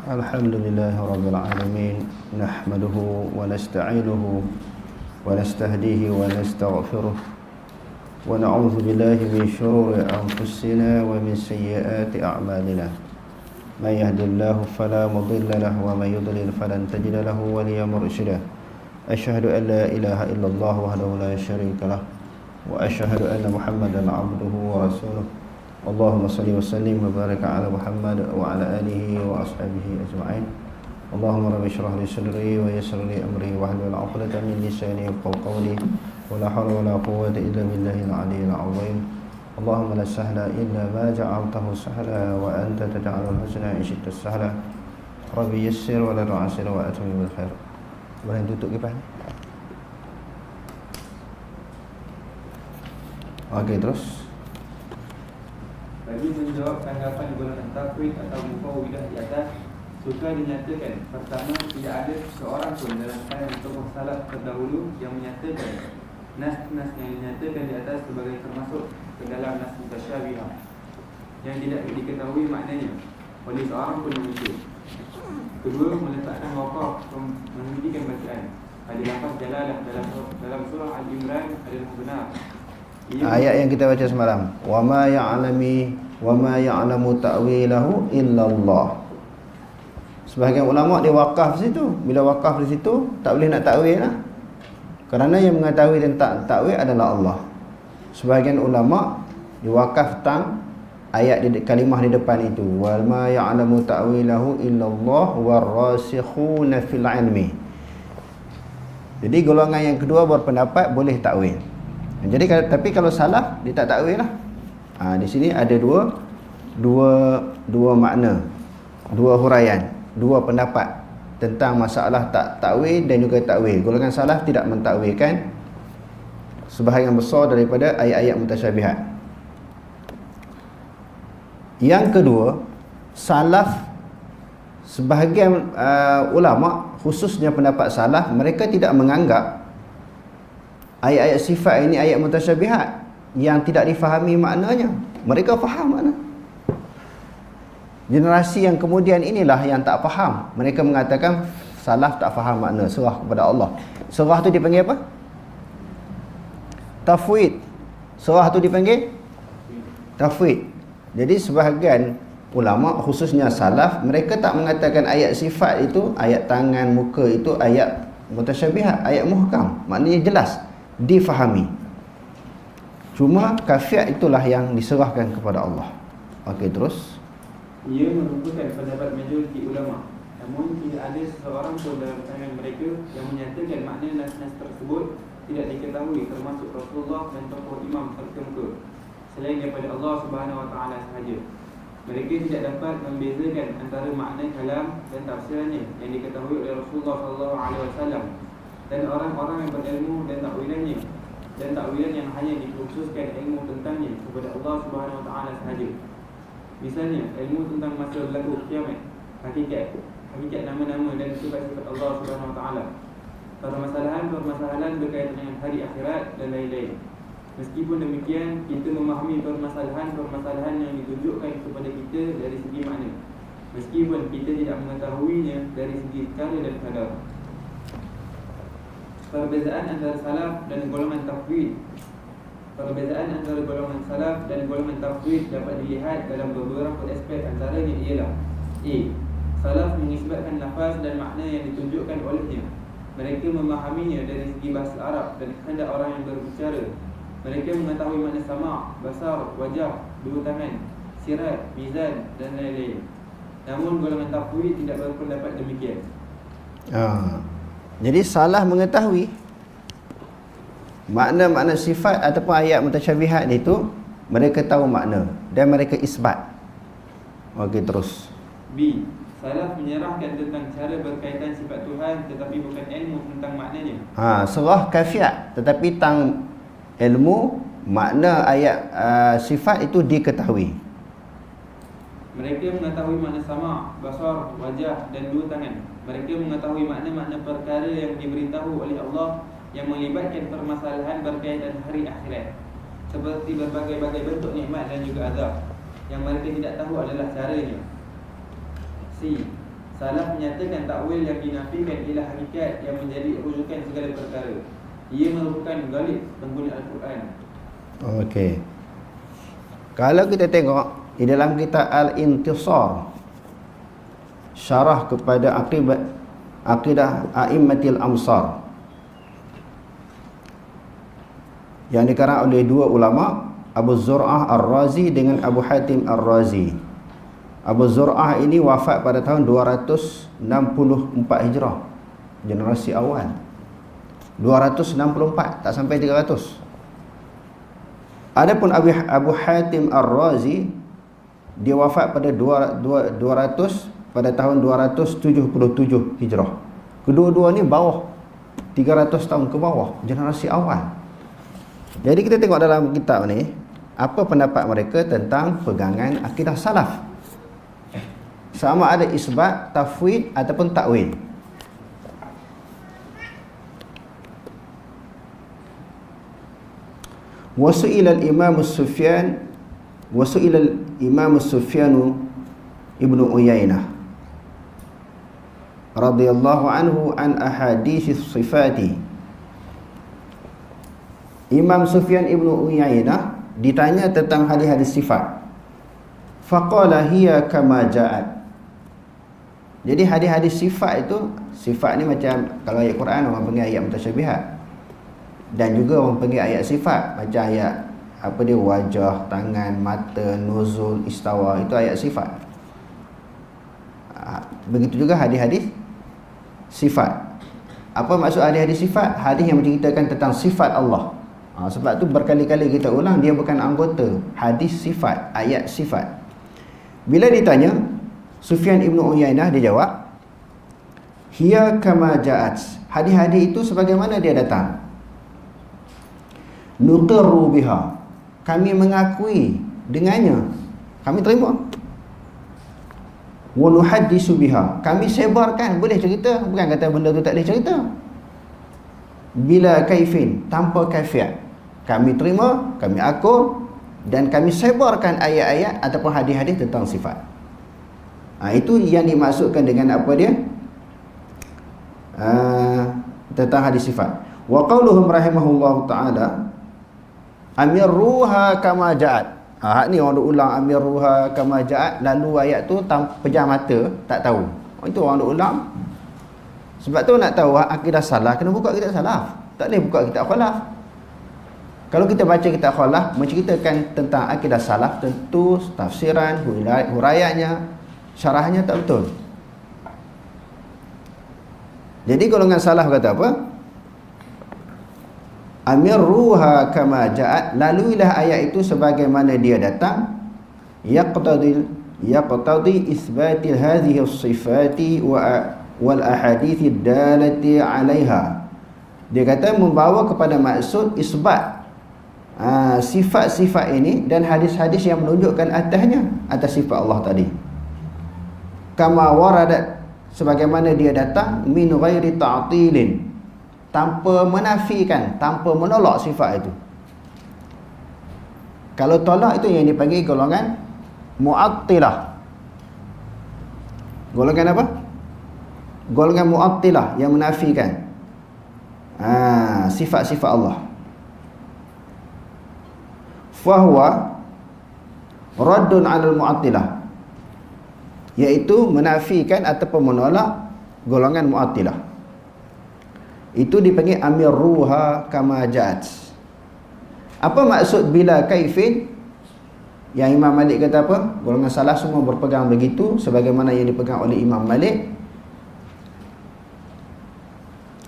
الحمد لله رب العالمين نحمده ونستعينه ونستهديه ونستغفره ونعوذ بالله من شرور أنفسنا ومن سيئات أعمالنا من يهد الله فلا مضل له ومن يضلل فلن تجد له وليا مرشدا أشهد أن لا إله إلا الله وحده لا شريك له وأشهد أن محمدا عبده ورسوله اللهم صل وسلم وبارك على محمد وعلى آله وأصحابه أجمعين اللهم رب اشرح لي صدري ويسر لي أمري واحلل عقدة من لساني يفقهوا قولي ولا حول ولا قوة إلا بالله العلي العظيم اللهم لا سهل إلا ما جعلته سهلا وأنت تجعل الحزن إن شئت سهلا ربي يسر ولا تعسر وأتمم بالخير. Boleh tutup kipas ni? Okey, terus bagi menjawab tanggapan golongan takwid atau mufawwidah di atas, suka dinyatakan pertama, tidak ada seorang pun dalam kalangan tokoh salaf terdahulu yang menyatakan nas-nas yang dinyatakan di atas sebagai termasuk ke dalam nas mutasyabihah yang tidak diketahui maknanya oleh seorang pun manusia. Kedua, meletakkan waqaf menghentikan bacaan. Ada lafaz jalalah dalam surah Al-Imran adalah benar. Ayat yang kita baca semalam, wa ma ya'lamu ta'wilahu illallah. Sebahagian ulama dia wakaf di situ. Bila wakaf di situ tak boleh nak takwil lah. Kerana yang mengetahui tentang takwil adalah Allah. Sebahagian ulama dia wakaf tentang ayat di kalimah di depan itu, wa ma ya'lamu ta'wilahu illallah warasikhuna fil ilmi. Jadi golongan yang kedua berpendapat boleh takwil. Jadi tapi kalau salaf dia tak takwil lah. Di sini ada dua makna, dua huraian, dua pendapat tentang masalah takwil dan juga takwil. Golongan salaf tidak mentakwilkan sebahagian besar daripada ayat-ayat mutasyabihat. Yang kedua, salaf sebahagian ulama, khususnya pendapat salaf, mereka tidak menganggap ayat-ayat sifat ini ayat mutasyabihat yang tidak difahami maknanya. Mereka faham makna. Generasi yang kemudian inilah yang tak faham. Mereka mengatakan salaf tak faham makna serah kepada Allah. Serah tu dipanggil apa? Tafwid. Serah tu dipanggil tafwid. Jadi sebahagian ulama, khususnya salaf, mereka tak mengatakan ayat sifat itu, ayat tangan, muka itu ayat mutasyabihat, ayat muhkam. Maknanya jelas, difahami. Cuma kafiat itulah yang diserahkan kepada Allah. Okey, terus. Ia merupakan pendapat majoriti ulama. Namun tidak ada seseorang pun dalam kalangan mereka yang menyatakan makna nas-nas tersebut tidak diketahui, termasuk Rasulullah dan tokoh imam terkemuka selain daripada Allah Subhanahu Wa Taala sahaja. Mereka tidak dapat membezakan antara makna kalam dan tafsirannya yang diketahui oleh Rasulullah sallallahu alaihi wasallam dan orang-orang yang berilmu dan takwilannya, dan takwilan yang hanya dikhususkan ilmu tentangnya kepada Allah Subhanahu Wa Taala sahaja. Misalnya ilmu tentang masa berlaku kiamat, hakikat nama-nama dan sifat-sifat Allah Subhanahu Wa Taala, permasalahan berkaitan dengan hari akhirat dan lain-lain. Meskipun demikian, kita memahami permasalahan yang ditunjukkan kepada kita dari segi makna, meskipun kita tidak mengetahuinya dari segi cara dan kadar. Perbezaan antara salaf dan golongan tafwid dapat dilihat dalam beberapa aspek. Antaranya ialah A. Salaf mengisbatkan lafaz dan makna yang ditunjukkan olehnya. Mereka memahaminya dari segi bahasa Arab dan kehendak orang yang berbicara. Mereka mengetahui makna sama', basar, wajah, dua tangan, sirat, mizan dan lain-lain. Namun golongan tafwid tidak berpendapat demikian. Jadi salah mengetahui makna-makna sifat ataupun ayat mutasyabihat itu, mereka tahu makna dan mereka isbat. Okey, terus. B. Salaf menyerahkan tentang cara berkaitan sifat Tuhan tetapi bukan ilmu tentang maknanya. Serah kafiat tetapi tentang ilmu makna ayat sifat itu diketahui. Mereka mengetahui makna sama', basar, wajah dan dua tangan. Mereka mengetahui makna-makna perkara yang diberitahu oleh Allah yang melibatkan permasalahan berkaitan hari akhirat, seperti berbagai-bagai bentuk nikmat dan juga azab. Yang mereka tidak tahu adalah caranya. C. Salaf menyatakan takwil yang dinafikan ialah hakikat yang menjadi rujukan segala perkara. Ia merupakan galib pengguna Al-Quran. Okey. Kalau kita tengok di dalam kitab Al-Intisar, syarah kepada Aqidah A'immatil Amsar, yang dikarang oleh dua ulama, Abu Zur'ah Ar-Razi dengan Abu Hatim Ar-Razi. Abu Zur'ah ini wafat pada tahun 264 Hijrah, generasi awal. 264, tak sampai 300. Adapun Abu Hatim Ar-Razi, dia wafat pada 200 pada tahun 277 Hijrah. Kedua-dua ni bawah 300 tahun ke bawah, generasi awal. Jadi kita tengok dalam kitab ni, apa pendapat mereka tentang pegangan akidah salaf. Sama ada isbat, tafwid ataupun takwil. Wasu'ila al-Imam Sufyan ibnu Uyainah radhiyallahu anhu an ahadits sifati. Imam Sufyan ibnu Uyainah ditanya tentang hadis-hadis sifat. Faqala hiya kama ja'at. Jadi hadis-hadis sifat itu, sifat ni macam kalau ayat Quran orang panggil ayat mutasyabihat, dan juga orang panggil ayat sifat, macam ayat apa dia, wajah, tangan, mata, nuzul, istawa, itu ayat sifat. Begitu juga hadis-hadis sifat. Apa maksud hadis-hadis sifat? Hadis yang menceritakan tentang sifat Allah. Sebab tu berkali-kali kita ulang, dia bukan anggota hadis sifat, ayat sifat. Bila ditanya, Sufyan ibnu Uyainah dia jawab, hiya kama ja'at. Hadis-hadis itu sebagaimana dia datang. Nuqirru biha, kami mengakui dengannya, kami terima. Wa nuhaddisu biha, kami sebarkan, boleh cerita, bukan kata benda tu tak boleh cerita. Bila kaifin, tanpa kaifiat, kami terima, kami akur, dan kami sebarkan ayat-ayat ataupun hadis-hadis tentang sifat. Itu yang dimaksudkan dengan apa dia, tentang hadis sifat. Wa qauluhum rahimahullahu ta'ala, amirruha kama ja'at. Hak ni orang duk ulang amirruha kama ja'at, lalu ayat tu pejam mata, tak tahu. Itu orang duk ulang. Sebab tu nak tahu akidah salaf, kena buka kitab salaf. Tak boleh buka kitab khalaf. Kalau kita baca kitab khalaf menceritakan tentang akidah salaf, tentu tafsiran, huraiannya, syarahnya tak betul. Jadi golongan salaf kata apa? Amirruha kama ja'at, laluilah ayat itu sebagaimana dia datang. Yaqtadi isbatil hadhihi as-sifati wal ahadithi dalati 'alaiha. Dia kata membawa kepada maksud isbat sifat-sifat ini dan hadis-hadis yang menunjukkan atas sifat Allah tadi. Kama waradat, sebagaimana dia datang, min ghairi ta'tilin, tanpa menafikan, tanpa menolak sifat itu. Kalau tolak itu yang dipanggil golongan Mu'attilah. Golongan apa? Golongan Mu'attilah yang menafikan sifat-sifat Allah. Fahuwa raddun 'alal Mu'attilah, iaitu menafikan ataupun menolak golongan Mu'attilah. Itu dipanggil amirruha kama ja'at. Apa maksud bila kaifin? Yang Imam Malik kata apa? Golongan salaf semua berpegang begitu, sebagaimana yang dipegang oleh Imam Malik.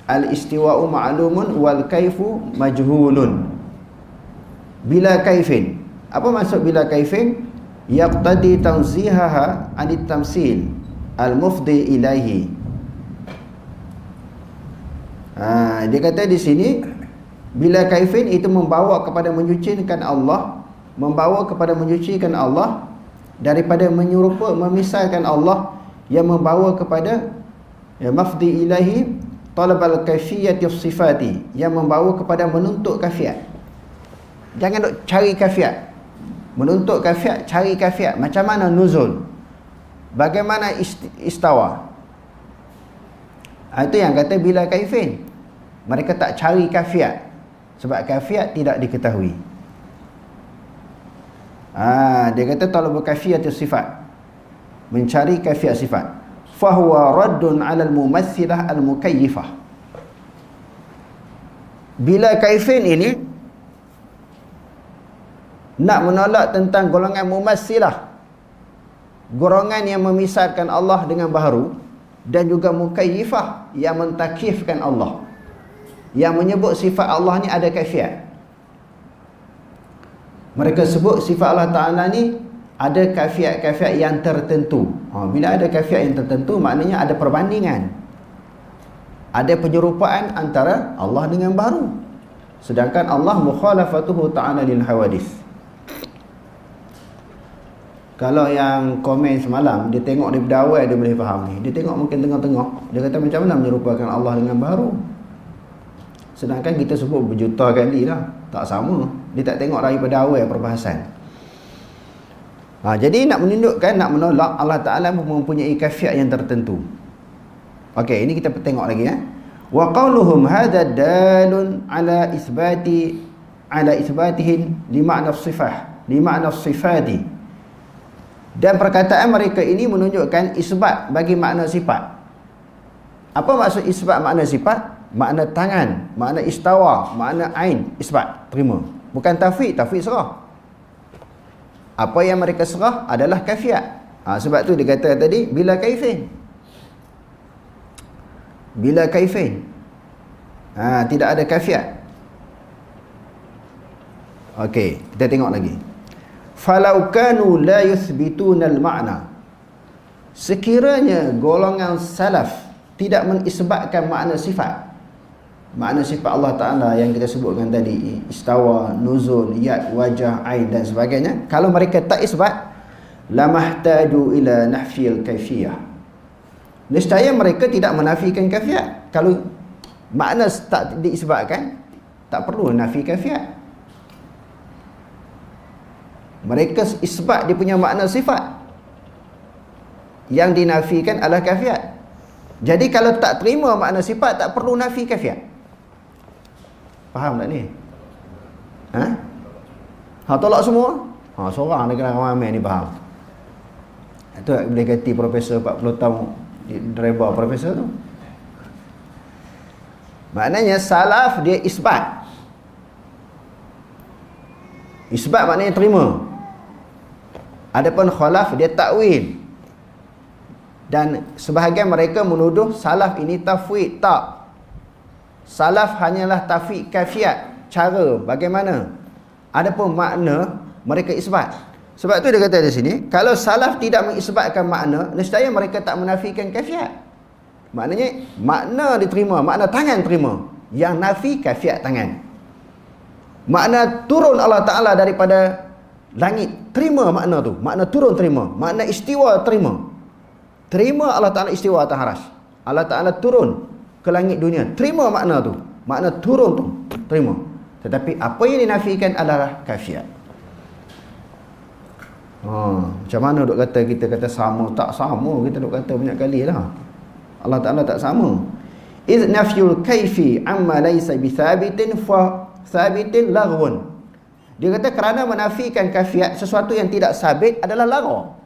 Al-istiwa'u ma'lumun wal kaifu majhulun. Bila kaifin, apa maksud bila kaifin? Yaqtadi tanzihaha anit tamsil al-mufdi ilaihi. Dia kata di sini, bila kaifin itu membawa kepada menyucikan Allah, membawa kepada menyucikan Allah daripada menyerupa, memisalkan Allah, yang membawa kepada mafdi ilahi talab al-kaifiyati sifati, yang membawa kepada menuntut kafiat. Jangan duk cari kafiat, menuntut kafiat, cari kafiat. Macam mana nuzul, bagaimana istawa, Itu yang kata bila kaifin. Mereka tak cari kafiat, sebab kafiat tidak diketahui. Dia kata talabul kafiyatus sifat, mencari kafiat sifat. Fahuwa raddun 'ala al-mumassilah al-mukayyifah. Bila kaifin ini nak menolak tentang golongan mumassilah, golongan yang memisahkan Allah dengan baharu, dan juga mukayyifah yang mentakifkan Allah, yang menyebut sifat Allah ni ada kaifiat. Mereka sebut sifat Allah Ta'ala ni ada kaifiat-kaifiat yang tertentu. Bila ada kaifiat yang tertentu, maknanya ada perbandingan, ada penyerupaan antara Allah dengan baharu. Sedangkan Allah mukhalafatuhu ta'ala lil hawadis. Kalau yang komen semalam, dia tengok daripada awal dia boleh faham ni. Dia tengok mungkin tengah-tengah, dia kata macam mana menyerupakan Allah dengan baharu. Sedangkan kita sebut berjuta kali lah, tak sama. Dia tak tengok daripada awal perbahasan. Jadi nak menunjukkan, nak menolak Allah Ta'ala mempunyai kaifiat yang tertentu. Okey, ini kita tengok lagi. Wa qauluhum hadha dalun ala isbatihim li ma'na sifah, li ma'na sifati. Dan perkataan mereka ini menunjukkan isbat bagi makna sifat. Apa maksud isbat makna sifat? Makna tangan, makna istawa, makna ain, isbat, terima. Bukan tafwid, tafwid serah. Apa yang mereka serah adalah kaifiat. Sebab tu dia kata tadi bila kaifin. Bila kaifin. Tidak ada kaifiat. Okey, kita tengok lagi. Falau kanu la yuthbituna al-ma'na. Sekiranya golongan salaf tidak menisbatkan makna sifat, makna sifat Allah Ta'ala yang kita sebutkan tadi, istawa, nuzul, yad, wajah, ain dan sebagainya, kalau mereka tak isbat, lamahtaju ila nafyil kaifiyah. Nescaya mereka tidak menafikan kaifiat. Kalau makna tak diisbatkan, tak perlu nafi kaifiat. Mereka isbat dia punya makna sifat, yang dinafikan adalah kaifiat. Jadi kalau tak terima makna sifat, tak perlu nafi kaifiat. Faham tak ni? Tolak semua? Seorang dia kena ramai ni faham. Itu boleh ganti profesor 40 tahun dreba profesor tu. Maknanya salaf dia isbat. Isbat maknanya terima. Adapun khalaf dia takwil. Dan sebahagian mereka menuduh salaf ini tafwid. Tak. Salaf hanyalah tafwid kaifiat, cara bagaimana. Adapun makna mereka isbat. Sebab tu dia kata di sini, kalau salaf tidak mengisbatkan makna, nescaya mereka tak menafikan kaifiat. Maknanya makna diterima, makna tangan terima. Yang nafi kaifiat tangan. Makna turun Allah Ta'ala daripada langit, terima makna tu. Makna turun terima. Makna istiwa terima. Terima Allah Ta'ala istiwa atas arasy. Allah Ta'ala turun ke langit dunia. Terima makna tu. Makna turun tu. Terima. Tetapi apa yang dinafikan adalah kaifiat. Macam mana duk kata kita kata sama? Tak sama. Kita duk kata banyak kali lah. Allah Ta'ala tak sama. Idh nafyul kaifi amma laysa bithabitin fa thabitin laghun. Dia kata kerana menafikan kaifiat sesuatu yang tidak sabit adalah lagha.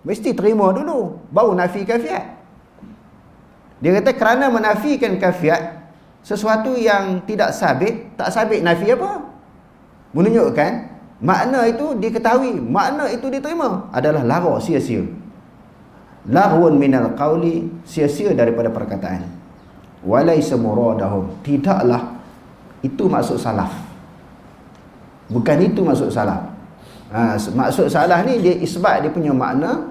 Mesti terima dulu baru nafi kaifiat. Dia kata kerana menafikan kaifiat sesuatu yang tidak sabit, tak sabit nafi apa? Menunjukkan makna itu diketahui, makna itu diterima adalah lagha, sia-sia. Laghun minal qawli, sia-sia daripada perkataan. Walaysa muradahum, tidaklah itu maksud salaf. Bukan itu maksud salaf. Maksud salaf ni dia isbat dia punya makna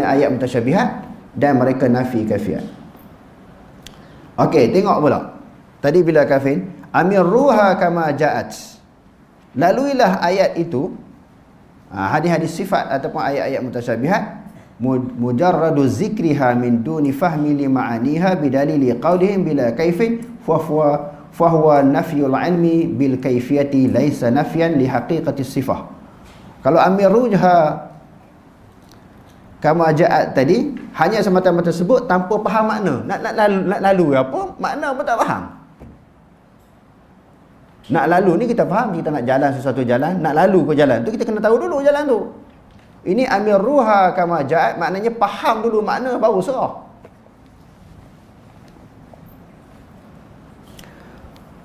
ayat mutasyabihat dan mereka nafi kaifiat. Okey, tengok pula. Tadi bila kafin, amirruha kama ja'at. Laluilah ayat itu, hadis-hadis sifat ataupun ayat-ayat mutasyabihat, mujarradu zikriha min duni fahmi li ma'aniha bidalili qawlihim bila kaifin fahuwa nafyul ilmi bil kaifiyati laisa nafyan li haqiqati sifah. Kalau amirruha kama ja'at tadi hanya semata-mata sebut tanpa faham makna. Nak lalu apa? Makna pun tak faham. Nak lalu ni kita faham, kita nak jalan sesuatu jalan, nak lalu ke jalan tu kita kena tahu dulu jalan tu. Ini amir ruha kama ja'at, maknanya faham dulu makna baru serah.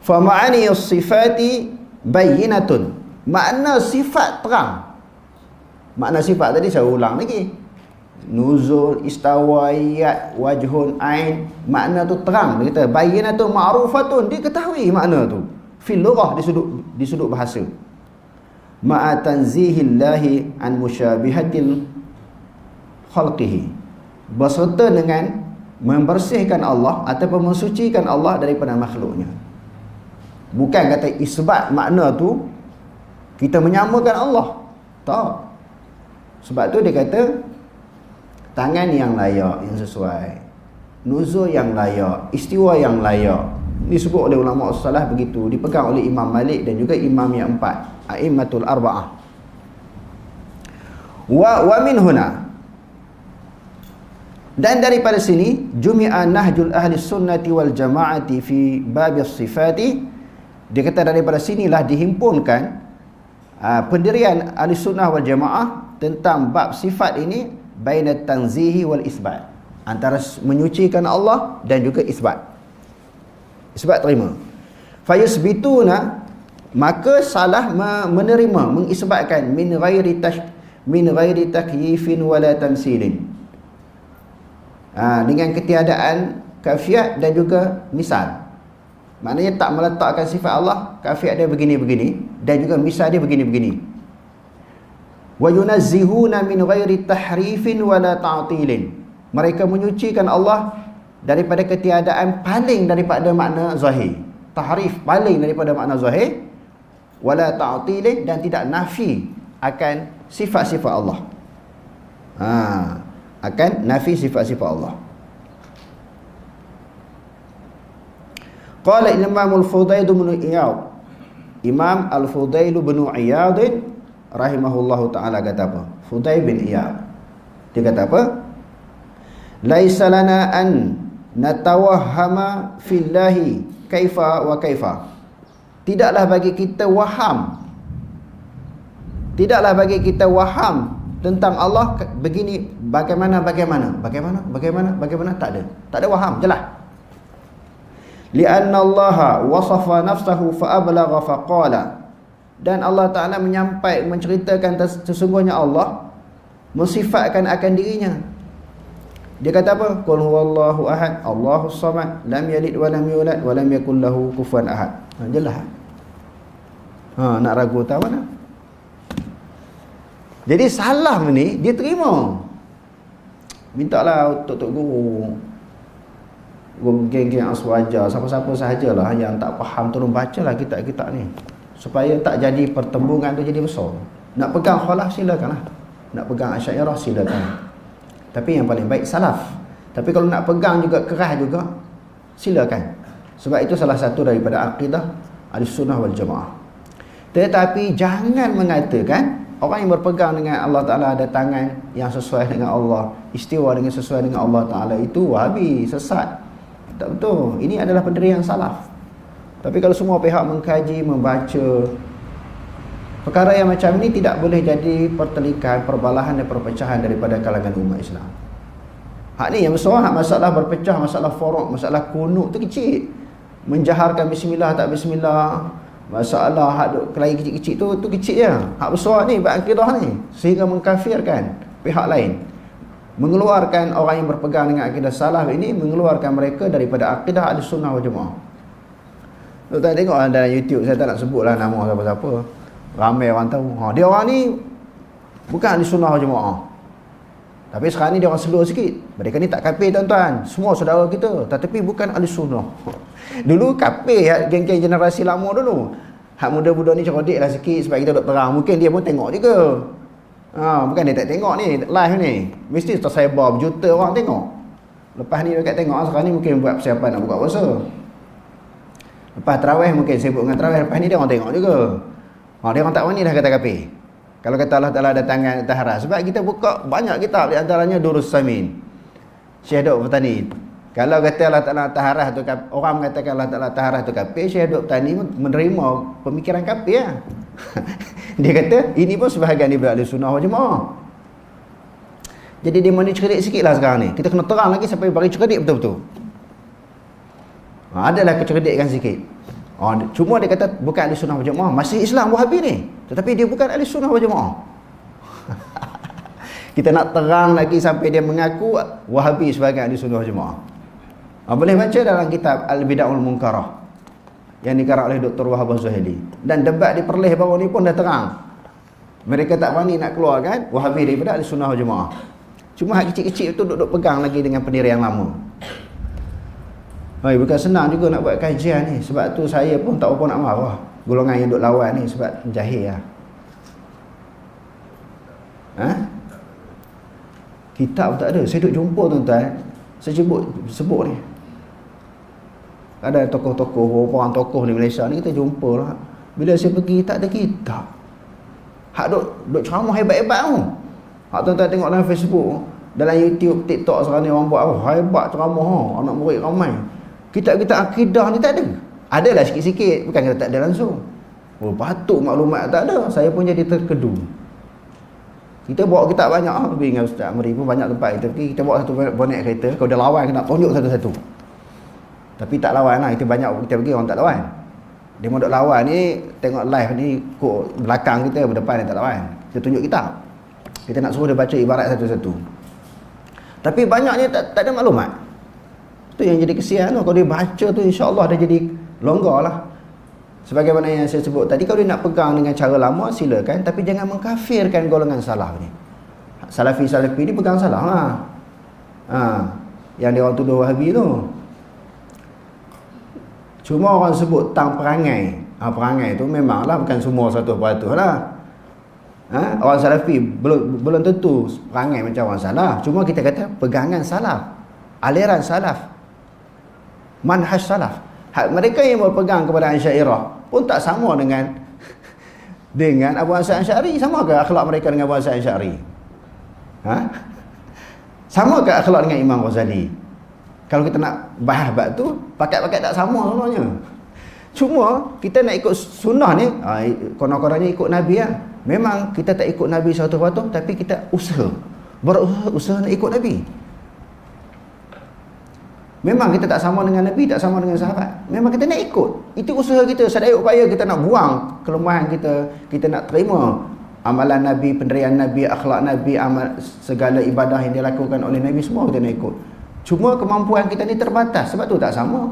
Fa ma'ani as-sifati bayyinatun. Makna sifat terang. Makna sifat tadi saya ulang lagi. Nuzul, istawa, yad, wajhun, ain. Makna tu terang. Dia kata bayyinatun ma'rufatun. Dia ketahui makna tu. Fil lughah, di sudut bahasa. Ma'a tanzihillahi an musyabihatil khalqihi. Berserta dengan membersihkan Allah ataupun mensucikan Allah daripada makhluknya. Bukan kata isbat makna tu kita menyamakan Allah. Tak. Sebab tu dia kata tangan yang layak, yang sesuai, nuzul yang layak, istiwa yang layak. Disebut oleh ulama salah begitu, dipegang oleh Imam Malik dan juga imam yang empat, a'immatul arba'ah. Wa min huna, dan daripada sini jumi'a nahjul ahli sunnati wal jama'ati fi babis sifati. Dia kata daripada sinilah dihimpunkan pendirian ahli sunnah wal jamaah tentang bab sifat ini, bainat tanzihi wal isbat, antara menyucikan Allah dan juga isbat. Isbat terima. Fayusbituna, maka salah menerima, mengisbatkan min ghairi takyifin wala tamsilin, dengan ketiadaan kafiat dan juga misal. Maknanya tak meletakkan sifat Allah, kafiat dia begini-begini dan juga misal dia begini-begini. Wa yunazzihuna min ghairi tahrifin wala ta'tilin. Mereka menyucikan Allah daripada ketiadaan paling daripada makna zahir. Tahrif paling daripada makna zahir, wala ta'tilin, dan tidak nafi akan sifat-sifat Allah. Akan nafi sifat-sifat Allah. Qala Imam Al-Fudail bin Iyad. Imam Al-Fudail bin Iyad rahimahullahu ta'ala kata apa? Fudail bin Iyad. Dia kata apa? Laisa lana an natawahhama fillahi kaifa wa kaifa. Tidaklah bagi kita waham. Tidaklah bagi kita waham tentang Allah begini, bagaimana tak ada. Tak ada waham, jelas. Lianna Allah wasafa nafsahu fa ablagha fa qala. Dan Allah Ta'ala menceritakan sesungguhnya Allah mensifatkan akan dirinya. Dia kata apa? Qul huwallahu ahad, Allahus samad, lam yalid wa lam yulad wa lam yakul lahu kufuwan ahad. Jelas. Nak ragu tahu mana? Jadi salah ni dia terima. Mintalah untuk Tok Guru, geng-geng aswaja, siapa-siapa sahajalah yang tak faham, tolong bacalah kitab-kitab ni supaya tak jadi pertembungan tu jadi besar. Nak pegang khalaf silakanlah, nak pegang Asy'ariyah silakan, tapi yang paling baik salaf. Tapi kalau nak pegang juga keras juga silakan, sebab itu salah satu daripada akidah Ahlussunnah wal Jamaah. Tetapi jangan mengatakan orang yang berpegang dengan Allah Ta'ala ada tangan yang sesuai dengan Allah, istiwa dengan sesuai dengan Allah Ta'ala, itu Wahabi, sesat. Tak betul. Ini adalah pendirian salaf. Tapi kalau semua pihak mengkaji, membaca, perkara yang macam ini tidak boleh jadi pertelikan, perbalahan dan perpecahan daripada kalangan umat Islam. Hak ni yang besar, hak masalah berpecah, masalah forok, masalah kunut tu kecil. Menjaharkan bismillah tak bismillah, masalah hak kelahi kecil-kecil tu kecil je. Hak besar ni bab akidah ni sehingga mengkafirkan pihak lain, mengeluarkan orang yang berpegang dengan akidah salaf ini, mengeluarkan mereka daripada akidah Ahlussunnah wal Jamaah. Tuan tengok dalam YouTube, saya tak nak sebutlah nama siapa-siapa, ramai orang tahu. Dia orang ni bukan Ahlussunnah wal Jamaah, tapi sekarang ni dia orang slow sikit. Mereka ni tak kafir tuan-tuan, semua saudara kita, tetapi bukan Ahlussunnah. Dulu kafir geng-geng generasi lama dulu. Hak muda-muda ni cerdik lah sikit sebab kita duk terang, mungkin dia pun tengok juga. Bukan dia tak tengok ni live ni, mesti tersebar berjuta orang tengok. Lepas ni dekat tengok, sekarang ni mungkin buat persiapan nak buka puasa. Lepas tarawih mungkin sibuk dengan tarawih, lepas ni dia orang tengok juga. Dia orang tak wani dah kata kafir. Kalau kata Allah Ta'ala ada tangan taharah. Sebab kita buka banyak kitab, di antaranya Durus Samin, Syekh Duk Petani. Kalau kata Allah Ta'ala taharah tu, orang mengatakan Allah Ta'ala taharah tu kafir, Syekh Duk Petani menerima pemikiran kafir lah. Dia kata ini pun sebahagian daripada ahli sunnah wal jamaah. Jadi dia mandi cerdik sikit lah sekarang ni. Kita kena terang lagi sampai bagi cerdik betul-betul. Adalah kecerdikan sikit. Cuma dia kata bukan ahli sunnah wal jamaah, masih Islam Wahabi ni, tetapi dia bukan ahli sunnah wal jamaah. Kita nak terang lagi sampai dia mengaku Wahabi sebagai ahli sunnah wal jamaah. Boleh baca dalam kitab Al-Bid'ahul Munkarah yang dikarang oleh Dr. Wahab Az-Zuhaili. Dan debat di Perlis baru ni pun dah terang. Mereka tak berani nak keluarkan Wahabi daripada ahli sunnah wal jamaah. Cuma hak kecil-kecil tu duduk pegang lagi dengan pendirian lama. Bukan senang juga nak buat kajian ni. Sebab tu saya pun tak apa nak marah golongan yang duk lawan ni, sebab jahil lah. Kitab tak ada. Saya duk jumpa tuan-tuan, saya sebut ni, ada tokoh-tokoh, orang tokoh di Malaysia ni kita jumpa lah. Bila saya pergi tak ada kitab. Hak duk ceramah hebat-hebat tu. Hak tuan-tuan tengok dalam Facebook, dalam YouTube, TikTok sekarang ni orang buat, hebat ceramah, anak murid ramai. Kitab-kitab akidah ni tak ada. Adalah sikit-sikit, bukan kata tak ada langsung. Patut maklumat tak ada. Saya pun jadi terkedu. Kita bawa kitab banyak, pergi dengan Ustaz Amri pun banyak tempat kita pergi. Kita bawa satu bonek kereta, kalau dah lawan kita nak tunjuk satu-satu. Tapi tak lawan lah, kita banyak kita pergi orang tak lawan. Dia mau duk lawan ni, tengok live ni kok belakang kita, berdepan dia tak lawan. Dia tunjuk kitab. Kita nak suruh dia baca ibarat satu-satu. Tapi banyaknya tak ada maklumat. Itu yang jadi kesian tu. Kalau dia baca tu, insya-Allah dia jadi longgar lah. Sebagaimana yang saya sebut tadi, kalau dia nak pegang dengan cara lama, silakan. Tapi jangan mengkafirkan golongan salaf ni. Salafi-salafi ni pegang salah lah. Yang dia orang tuduh Wahabi tu. Cuma orang sebut tang perangai. Perangai tu memanglah bukan semua 100% lah. Orang salafi belum tentu perangai macam orang salaf. Cuma kita kata pegangan salaf, aliran salaf, manhaj salaf. Mereka yang berpegang kepada Asy'ariyah pun tak sama dengan Abu Hasan Asy'ari. Sama ke akhlak mereka dengan Abu Hasan Asy'ari? Sama ke akhlak dengan Imam Ghazali? Kalau kita nak bahas bab tu, pakat-pakat tak sama sebenarnya. Cuma kita nak ikut sunnah ni, konon-kononnya ikut Nabi lah. Memang kita tak ikut Nabi 100%, tapi kita berusaha nak ikut Nabi. Memang kita tak sama dengan Nabi, tak sama dengan sahabat. Memang kita nak ikut. Itu usaha kita, sedaya upaya kita nak buang kelemahan kita. Kita nak terima amalan Nabi, pendirian Nabi, akhlak Nabi, amal segala ibadah yang dilakukan oleh Nabi, semua kita nak ikut. Cuma kemampuan kita ni terbatas, sebab tu tak sama.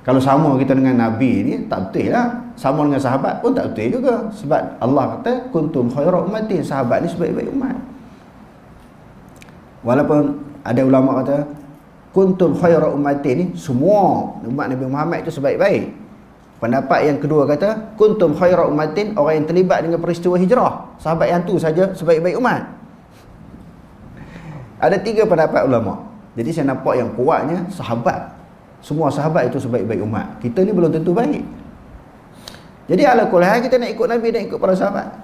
Kalau sama kita dengan Nabi ni, tak betul lah. Sama dengan sahabat pun tak betul juga. Sebab Allah kata, kuntum khairu ummatin, sahabat ni sebaik-baik umat. Walaupun ada ulama kata, kuntum khairu ummatin ni, semua umat Nabi Muhammad itu sebaik-baik. Pendapat yang kedua kata, kuntum khairu ummatin, orang yang terlibat dengan peristiwa hijrah, sahabat yang tu saja sebaik-baik umat. Ada 3 pendapat ulama. Jadi saya nampak yang kuatnya sahabat. Semua sahabat itu sebaik-baik umat. Kita ni belum tentu baik. Jadi ala kulli hal kita nak ikut Nabi dan ikut para sahabat.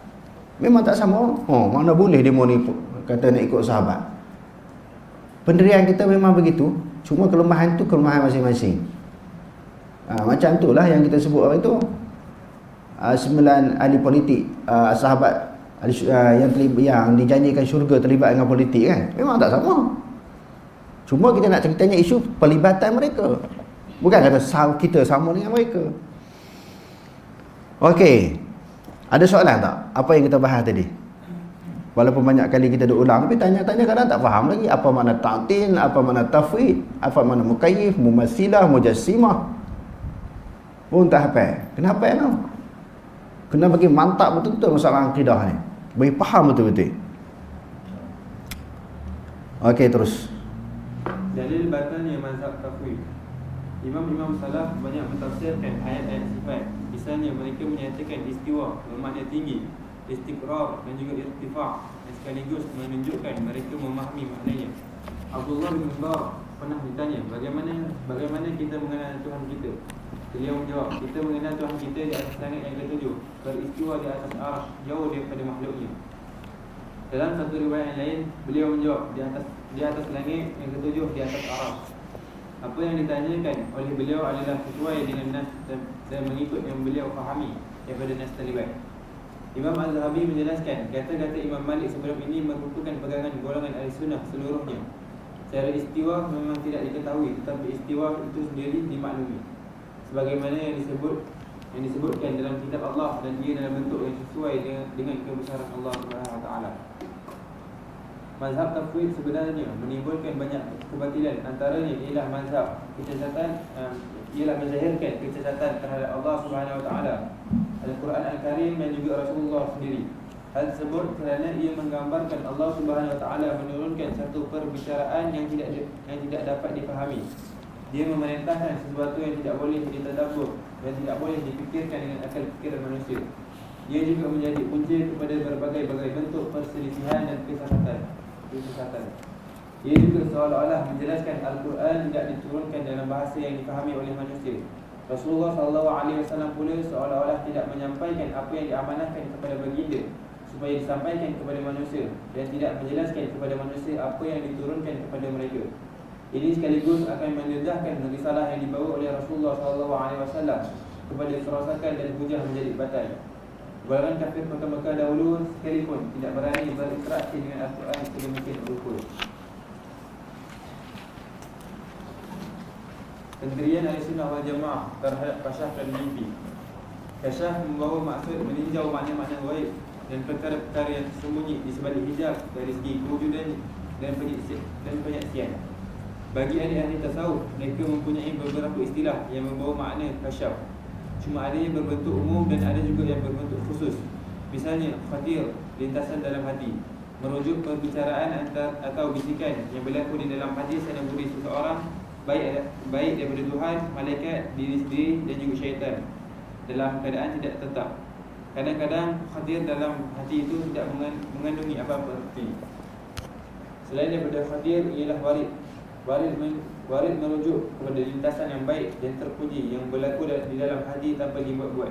Memang tak sama. Mana boleh demo ni kata nak ikut sahabat. Pendirian kita memang begitu. Cuma kelemahan tu kelemahan masing-masing. Macam itulah yang kita sebut hari tu. 9 ahli politik, sahabat yang dijanjikan syurga terlibat dengan politik kan. Memang tak sama. Cuma kita nak ceritanya isu pelibatan mereka. Bukan kata kita sama dengan mereka. Okey. Ada soalan tak? Apa yang kita bahas tadi? Walaupun banyak kali kita dah ulang, tapi tanya-tanya kadang tak faham lagi. Apa makna ta'til, apa makna tafwid, apa makna mukayyif, mumassilah, mujassimah. Pun tak hafal. Kenapa ya? Kena bagi mantap betul-betul masalah akidah ni. Bagi faham betul-betul. Okey, terus. Dalil batalnya mazhab tafwid. Imam-imam salaf banyak mentafsirkan ayat-ayat sifat. Misalnya mereka menyatakan istiwa bermakna tinggi, istiqrar dan juga irtifa', dan sekaligus menunjukkan mereka memahami maknanya. Abdullah bin Mubarak pernah ditanya, bagaimana kita mengenal Tuhan kita? Beliau menjawab, kita mengenal Tuhan kita di atas langit yang ketujuh, beristiwa di atas arsh, jauh daripada makhluknya. Dalam satu riwayat yang lain, beliau menjawab, di atas langit yang ketujuh, di atas arsh. Apa yang ditanyakan oleh beliau adalah sesuai dengan nas dan mengikut yang beliau fahami daripada nas terlibat. Imam Al-Zahabi menjelaskan, kata-kata Imam Malik sebelum ini merupakan pegangan golongan Ahlussunnah seluruhnya. Secara istiwa memang tidak diketahui, tetapi istiwa itu sendiri dimaklumi, sebagaimana yang disebutkan dalam kitab Allah, dan ia dalam bentuk yang sesuai dengan kebesaran Allah Subhanahu Wa Taala. Mazhab tafwid sebenarnya menimbulkan banyak kebatilan, antaranya ialah mazhab kecacatan, ialah menzahirkan kecacatan terhadap Allah Subhanahu Wa Taala, Al-Quran Al-Karim dan juga Rasulullah sendiri. Hal tersebut kerana ia menggambarkan Allah Subhanahu Wa Taala menurunkan satu perbicaraan yang tidak dapat dipahami. Dia memerintahkan sesuatu yang tidak boleh ditadabbur dan tidak boleh dipikirkan dengan akal fikiran manusia. Dia juga menjadi punca kepada berbagai-bagai bentuk perselisihan dan kesesatan. Ia juga seolah-olah menjelaskan Al-Quran tidak diturunkan dalam bahasa yang dipahami oleh manusia. Rasulullah SAW pula seolah-olah tidak menyampaikan apa yang diamanahkan kepada baginda supaya disampaikan kepada manusia, dan tidak menjelaskan kepada manusia apa yang diturunkan kepada mereka. Ini sekaligus akan mendedahkan risalah yang dibawa oleh Rasulullah SAW kepada kerosakan dan hujah menjadi batal. Golongan kafir kota Mekah dahulu sekalipun tidak berani berinteraksi dengan Al-Quran sedemikian rupa. Pendirian Ahlussunnah wal Jamaah terhadap kasyaf dan mimpi. Kasyaf membawa maksud meninjau makna-makna gaib dan perkara-perkara yang tersembunyi di sebalik hijab dari segi kewujudan dan penyaksian. Bagi ahli-ahli tasawuf, mereka mempunyai beberapa istilah yang membawa makna kasyaf. Cuma ada yang berbentuk umum dan ada juga yang berbentuk khusus. Misalnya khatir, lintasan dalam hati, merujuk perbicaraan atau bisikan yang berlaku di dalam hati dan budi seseorang, baik daripada Tuhan, malaikat, diri sendiri dan juga syaitan, dalam keadaan tidak tetap. Kadang-kadang khatir dalam hati itu tidak mengandungi apa-apa arti. Selain daripada khatir ialah warid. Warid merujuk kepada lintasan yang baik dan terpuji yang berlaku di dalam hati tanpa dibuat-buat.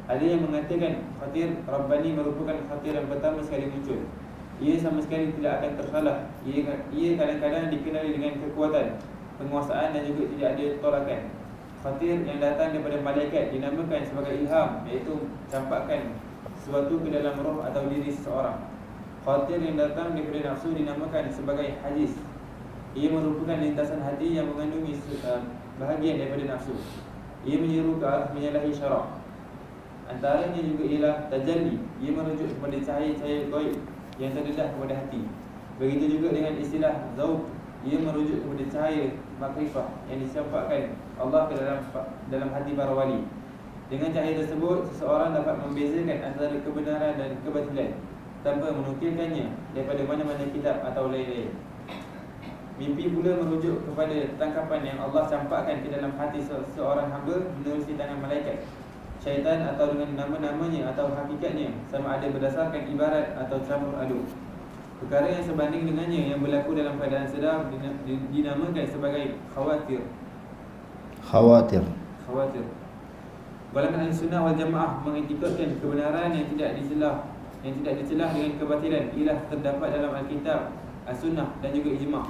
Ada yang mengatakan khatir Rabbani merupakan khatir yang pertama sekali muncul. Ia sama sekali tidak akan tersalah. Ia kadang-kadang dikenali dengan kekuatan, penguasaan dan juga tidak ada tolakan. Khatir yang datang daripada malaikat dinamakan sebagai ilham, iaitu campakkan sesuatu ke dalam roh atau diri seseorang. Khatir yang datang daripada nafsu dinamakan sebagai hadis. Ia merupakan lintasan hati yang mengandungi bahagian daripada nafsu. Ia menyeru ke arah menyalahi syarak. Antaranya juga ialah tajalli. Ia merujuk kepada cahaya-cahaya gaib yang terdedah kepada hati. Begitu juga dengan istilah zauq. Ia merujuk kepada cahaya makrifah yang dicampakkan Allah ke dalam hati para wali. Dengan cahaya tersebut, seseorang dapat membezakan antara kebenaran dan kebatilan tanpa menukilkannya daripada mana-mana kitab atau lain-lain. Mimpi pula merujuk kepada tangkapan yang Allah campakkan ke dalam hati seorang hamba menerusi tangan malaikat. Syaitan atau dengan nama-namanya atau hakikatnya, sama ada berdasarkan ibarat atau campur aduk. Perkara yang sebanding dengannya yang berlaku dalam keadaan sedar dinamakan sebagai khawatir. Khawatir. Golongan Ahlussunnah wal Jamaah mengiktikadkan kebenaran yang tidak dicelah dengan kebatilan ialah terdapat dalam Alkitab, As-Sunnah dan juga ijma'.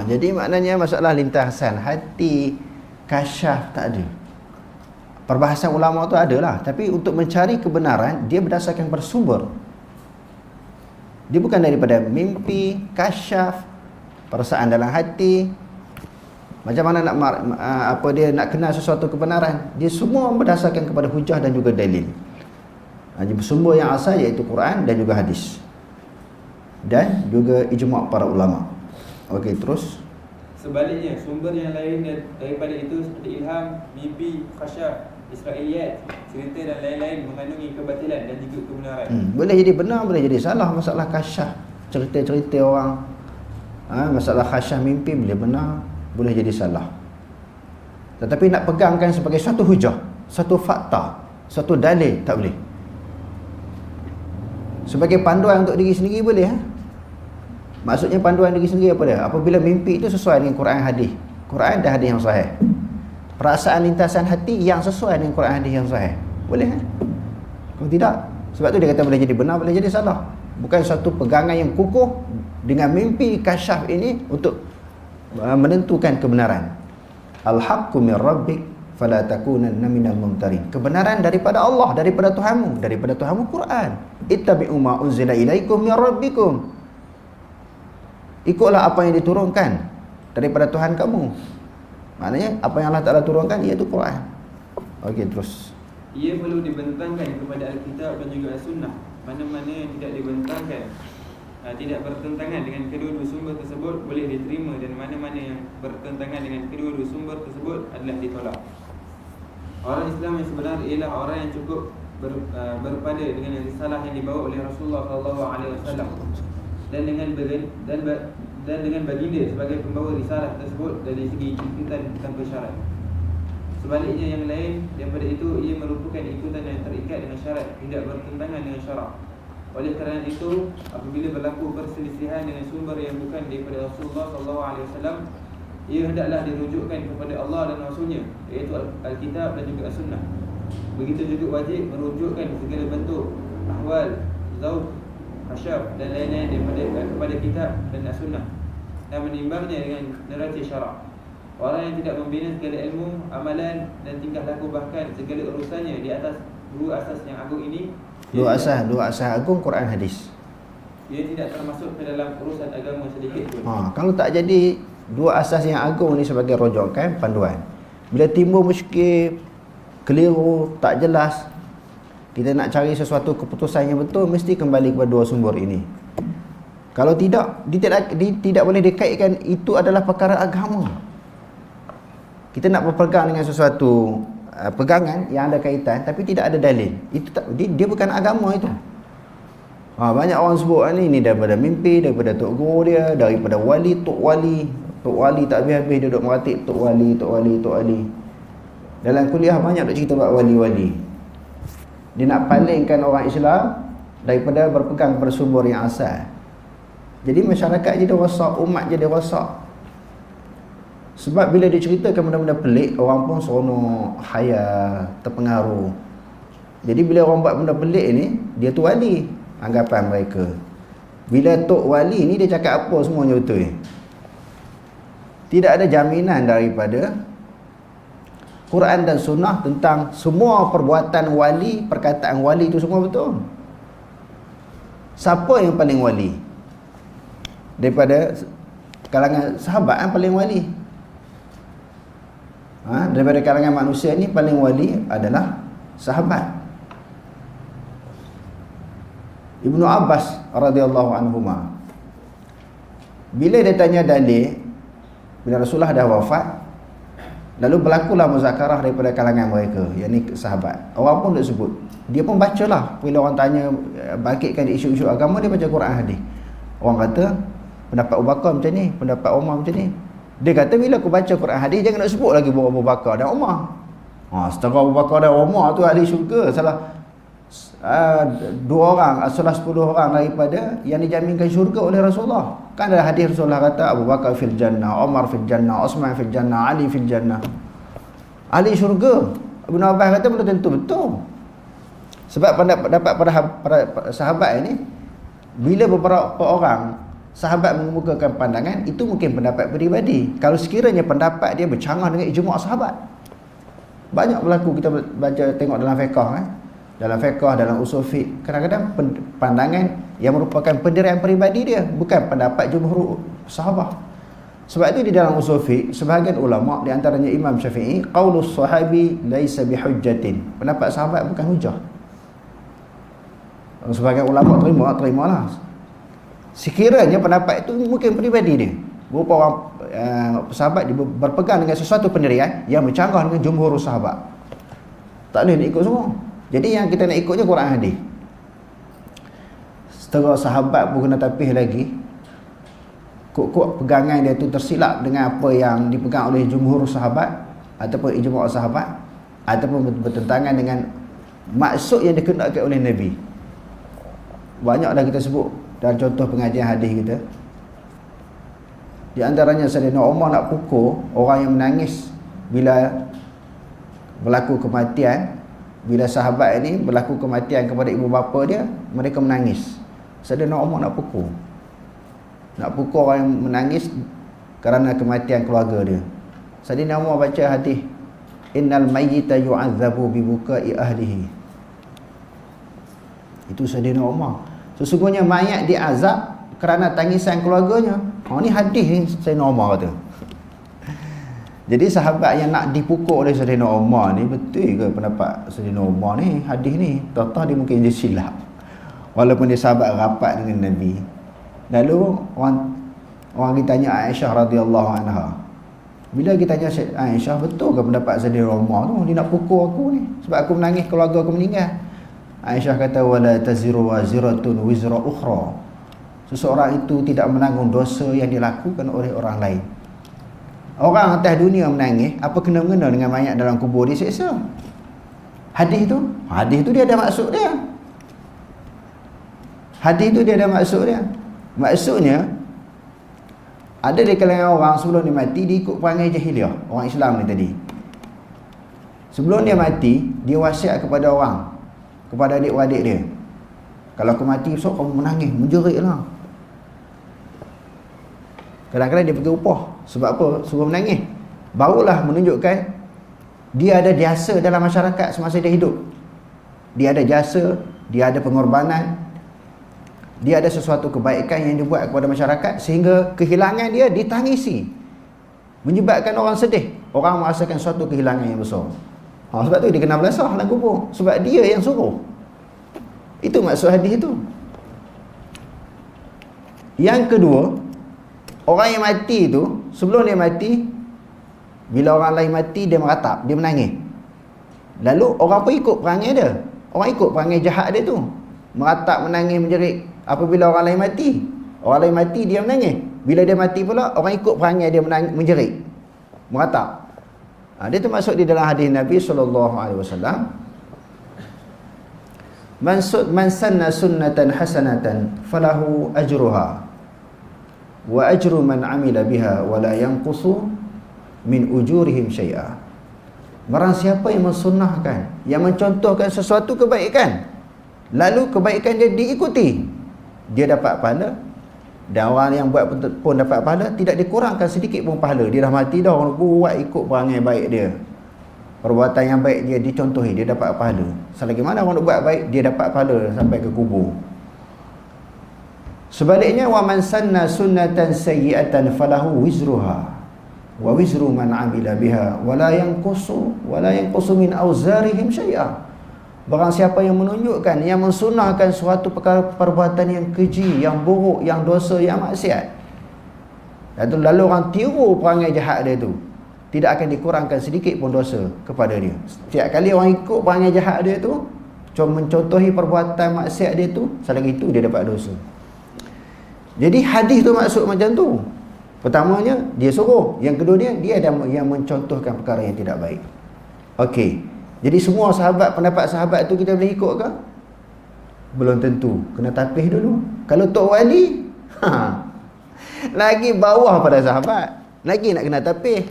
Jadi maknanya masalah lintasan hati, kasyaf tak ada. Perbahasan ulama tu adalah, tapi untuk mencari kebenaran dia berdasarkan bersumber. Dia bukan daripada mimpi, kasyaf, perasaan dalam hati. Macam mana dia nak kenal sesuatu kebenaran? Dia semua berdasarkan kepada hujah dan juga dalil. Bersumber yang asal iaitu Quran dan juga hadis. Dan juga ijma' para ulama. Okey, terus sebaliknya, sumber yang lain daripada itu seperti ilham, mimpi, khasyaf, Israiliyat, cerita dan lain-lain mengandungi kebatilan dan juga kebenaran. Boleh jadi benar, boleh jadi salah. Masalah khasyaf, cerita-cerita orang, masalah khasyaf mimpi boleh benar, boleh jadi salah. Tetapi nak pegangkan sebagai suatu hujah, suatu fakta, suatu dalil, tak boleh. Sebagai panduan untuk diri sendiri boleh. Maksudnya panduan diri sendiri apa dia? Apabila mimpi itu sesuai dengan Quran hadis. Quran dan hadis yang sahih. perasaan lintasan hati yang sesuai dengan Quran hadis yang sahih. Boleh kan? Kalau tidak, sebab tu dia kata boleh jadi benar, boleh jadi salah. Bukan satu pegangan yang kukuh dengan mimpi kasyaf ini untuk menentukan kebenaran. Al-haqqu min rabbik fala takunanna minal mumtarin. Kebenaran daripada Allah, daripada Tuhanmu Quran. Ittabi'u ma unzila ilaikum min rabbikum. Ikutlah apa yang diturunkan daripada Tuhan kamu. Maknanya apa yang Allah Ta'ala turunkan iaitu Quran. Okey, terus. Ia perlu dibentangkan kepada Alkitab dan juga As-Sunnah. Mana-mana yang tidak dibentangkan, tidak bertentangan dengan kedua-dua sumber tersebut boleh diterima, dan mana-mana yang bertentangan dengan kedua-dua sumber tersebut adalah ditolak. Orang Islam yang sebenar ialah orang yang cukup berpada dengan risalah yang dibawa oleh Rasulullah SAW dan dengan baginda sebagai pembawa risalah tersebut dari segi ikutan tanpa syarat. Sebaliknya yang lain daripada itu, ia merupakan ikutan yang terikat dengan syarat, tidak bertentangan dengan syarak. Oleh kerana itu, apabila berlaku perselisihan dengan sumber yang bukan daripada Rasulullah SAW, ia hendaklah dirujukkan kepada Allah dan Rasulnya, iaitu Alkitab dan juga As-Sunnah. Begitu juga wajib merujukkan segala bentuk ahwal, zauq, hasyaf dan lain-lain kepada kitab dan As-Sunnah, dan menimbangnya dengan neraca syarak. Orang yang tidak membina segala ilmu, amalan dan tingkah laku, bahkan segala urusannya di atas dua asas yang agung ini, dua asas agung Quran hadis, ia tidak termasuk ke dalam urusan agama sedikit pun. Kalau tak jadi dua asas yang agung ni sebagai rujukan panduan, bila timbul muskil, keliru, tak jelas, kita nak cari sesuatu keputusan yang betul, mesti kembali kepada dua sumber ini. Kalau tidak, tidak boleh dikaitkan itu adalah perkara agama. Kita nak berpegang dengan sesuatu pegangan yang ada kaitan tapi tidak ada dalil, itu tak, dia bukan agama itu. Banyak orang sebut ni daripada mimpi, daripada tok guru dia, daripada wali, tok wali tak habis-habis dia duduk meratip tok wali. Dalam kuliah banyak duk cerita about wali. Dia nak palingkan orang Islam daripada berpegang pada sumber yang asal. Jadi masyarakat jadi rosak, umat jadi rosak. Sebab bila dia ceritakan benda-benda pelik, orang pun seronok, khayal, terpengaruh. Jadi bila orang buat benda pelik ni, dia tu wali, anggapan mereka. Bila tok wali ni dia cakap apa semuanya betul. Tidak ada jaminan daripada Quran dan Sunnah tentang semua perbuatan wali, perkataan wali itu semua betul. Siapa yang paling wali? Daripada kalangan sahabat kan paling wali. Daripada kalangan manusia ni paling wali adalah sahabat. Ibnu Abbas radhiyallahu anhuma, bila dia tanya dalil, bila Rasulullah dah wafat, lalu berlakulah muzakarah daripada kalangan mereka, yakni sahabat. Orang pun dia sebut, dia pun bacalah. Bila orang tanya, bangkitkan isu-isu agama, dia baca Quran hadis. Orang kata pendapat Abu Bakar macam ni, pendapat Umar macam ni. Dia kata bila aku baca Quran hadis, jangan nak sebut lagi Abu Bakar dan Umar. Setelah Abu Bakar dan Umar tu ahli syurga, salah dua orang, salah 10 orang daripada yang dijaminkan syurga oleh Rasulullah. Kan ada hadis Rasulullah kata Abu Bakar fil jannah, Umar fil jannah, Uthman fil jannah, Ali fil jannah. Ahli syurga. Ibn Abbas kata belum tentu betul. Sebab pendapat para sahabat ini, bila beberapa orang sahabat mengemukakan pandangan, itu mungkin pendapat peribadi. Kalau sekiranya pendapat dia bercanggah dengan ijma' sahabat, banyak berlaku kita baca tengok dalam fiqh dalam fiqh, dalam usul fiqh, kadang-kadang pandangan yang merupakan pendirian peribadi dia, bukan pendapat jumhur sahabat. Sebab itu di dalam usul fiqh, sebahagian ulama, di antaranya Imam Syafi'i, qaulus sahabi laisa bihujjatin, pendapat sahabat bukan hujah. Sebahagian ulama terimalah. Sekiranya pendapat itu mungkin peribadi dia, berupa orang sahabat dia berpegang dengan sesuatu pendirian yang bercanggah dengan jumhur sahabat, tak boleh nak ikut semua. Jadi yang kita nak ikutnya Quran hadis. Setelah sahabat pun kena tapih lagi, kok pegangan dia tu tersilap dengan apa yang dipegang oleh jumhur sahabat ataupun ijma' sahabat, ataupun bertentangan dengan maksud yang dikehendaki oleh Nabi. Banyak dah kita sebut dalam contoh pengajian hadis kita. Di antaranya Sayyidina Umar nak pukul orang yang menangis bila berlaku kematian, bila sahabat ini berlaku kematian kepada ibu bapa dia, mereka menangis. Sayyidina Umar nak pukul orang yang menangis kerana kematian keluarga dia. Sayyidina Umar baca hadis, innal mayyita yu'adzabu bi bukai ahlihi. Itu Sayyidina Umar. Sesungguhnya mayat diazab kerana tangisan keluarganya. Ni hadis ni Sayyidina Umar kata. Jadi sahabat yang nak dipukul oleh Sayyidina Umar ni, betul ke pendapat Sayyidina Umar ni, hadis ni? Tahu dia mungkin dia silap. Walaupun dia sahabat rapat dengan Nabi. Lalu orang kita tanya Aisyah radhiyallahu anha. Bila kita tanya Aisyah, betul ke pendapat Sayyidina Umar tu, dia nak pukul aku ni sebab aku menangis keluarga aku meninggal? Aisyah kata, wala taziru waziratun wizra ukhra. Seseorang itu tidak menanggung dosa yang dilakukan oleh orang lain. Orang atas dunia menangis, apa kena-mengena dengan mayat dalam kubur diseksa? Hadis tu dia ada maksud dia. Hadis tu dia ada maksud dia. Maksudnya, ada di kalangan orang sebelum dia mati, dia ikut perangai jahiliah, orang Islam ni tadi. Sebelum dia mati, dia wasiat kepada orang, kepada adik-adik dia, kalau aku mati besok kamu menangis, menjerit lah. Kadang-kadang dia pergi upah. Sebab apa? Suruh menangis. Barulah menunjukkan dia ada jasa dalam masyarakat semasa dia hidup. Dia ada jasa, dia ada pengorbanan, dia ada sesuatu kebaikan yang dibuat kepada masyarakat sehingga kehilangan dia ditangisi, menyebabkan orang sedih. Orang merasakan suatu kehilangan yang besar. Sebab tu dia kena belasah dalam kubur, sebab dia yang suruh. Itu maksud hadis itu. Yang kedua, orang yang mati tu, sebelum dia mati, bila orang lain mati, dia meratap, dia menangis. Lalu orang pun ikut perangai dia. Orang ikut perangai jahat dia tu, meratap, menangis, menjerit. Apabila orang lain mati, dia menangis. Bila dia mati pula, orang ikut perangai dia, menangis, menjerit, meratap. Dia tu maksud di dalam hadis Nabi SAW, man sanna sunnatan hasanatan falahu ajruha wa ajru man amila biha wa la yanqusu min ujurihim syai'a. Barang siapa yang mensunnahkan, yang mencontohkan sesuatu kebaikan, lalu kebaikan dia diikuti, dia dapat pahala, dan orang yang buat pun dapat pahala, tidak dikurangkan sedikit pun pahala. Dia dah mati dah, orang buat ikut perangai baik dia, perbuatan yang baik dia dicontohi, dia dapat pahala. Selagi mana orang buat baik, dia dapat pahala sampai ke kubur. Sebaliknya, wa man sanna sunnatan sayyi'atan falahu wizruha wa wizru man 'amila biha wa la yanqusu min auzarihim syai'a. Barang siapa yang menunjukkan, yang mensunahkan suatu perbuatan yang keji, yang buruk, yang dosa, yang maksiat, lalu orang tiru perangai jahat dia tu, tidak akan dikurangkan sedikit pun dosa kepada dia. Setiap kali orang ikut perangai jahat dia tu, mencontohi perbuatan maksiat dia tu, selagi itu dia dapat dosa. Jadi hadis tu maksud macam tu. Pertamanya dia suruh, yang kedua dia ada yang mencontohkan perkara yang tidak baik. Okey. Jadi semua sahabat, pendapat sahabat tu kita boleh ikut ke? Belum tentu. Kena tapih dulu. Kalau Tok Wali, lagi bawah pada sahabat, lagi nak kena tapih.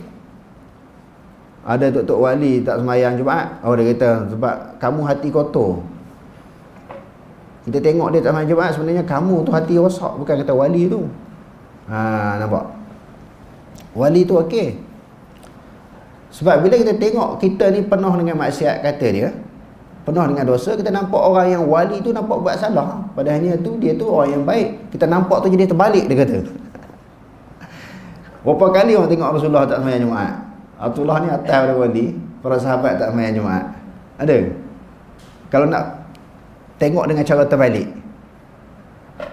Ada Tok Wali tak sembahyang Jumaat. Dia kata sebab kamu hati kotor. Kita tengok dia tak sembahyang Jumaat, sebenarnya kamu tu hati rosak, bukan kata wali tu. Nampak? Wali tu okey. Sebab bila kita tengok kita ni penuh dengan maksiat, kata dia, penuh dengan dosa, kita nampak orang yang wali tu nampak buat salah, padahalnya tu dia tu orang yang baik. Kita nampak tu jadi terbalik, dia kata. Berapa kali orang tengok Rasulullah tak sembahyang Jumaat? Rasulullah ni atas pada wali, para sahabat tak sembahyang Jumaat. Ada? Kalau nak tengok dengan cara terbalik,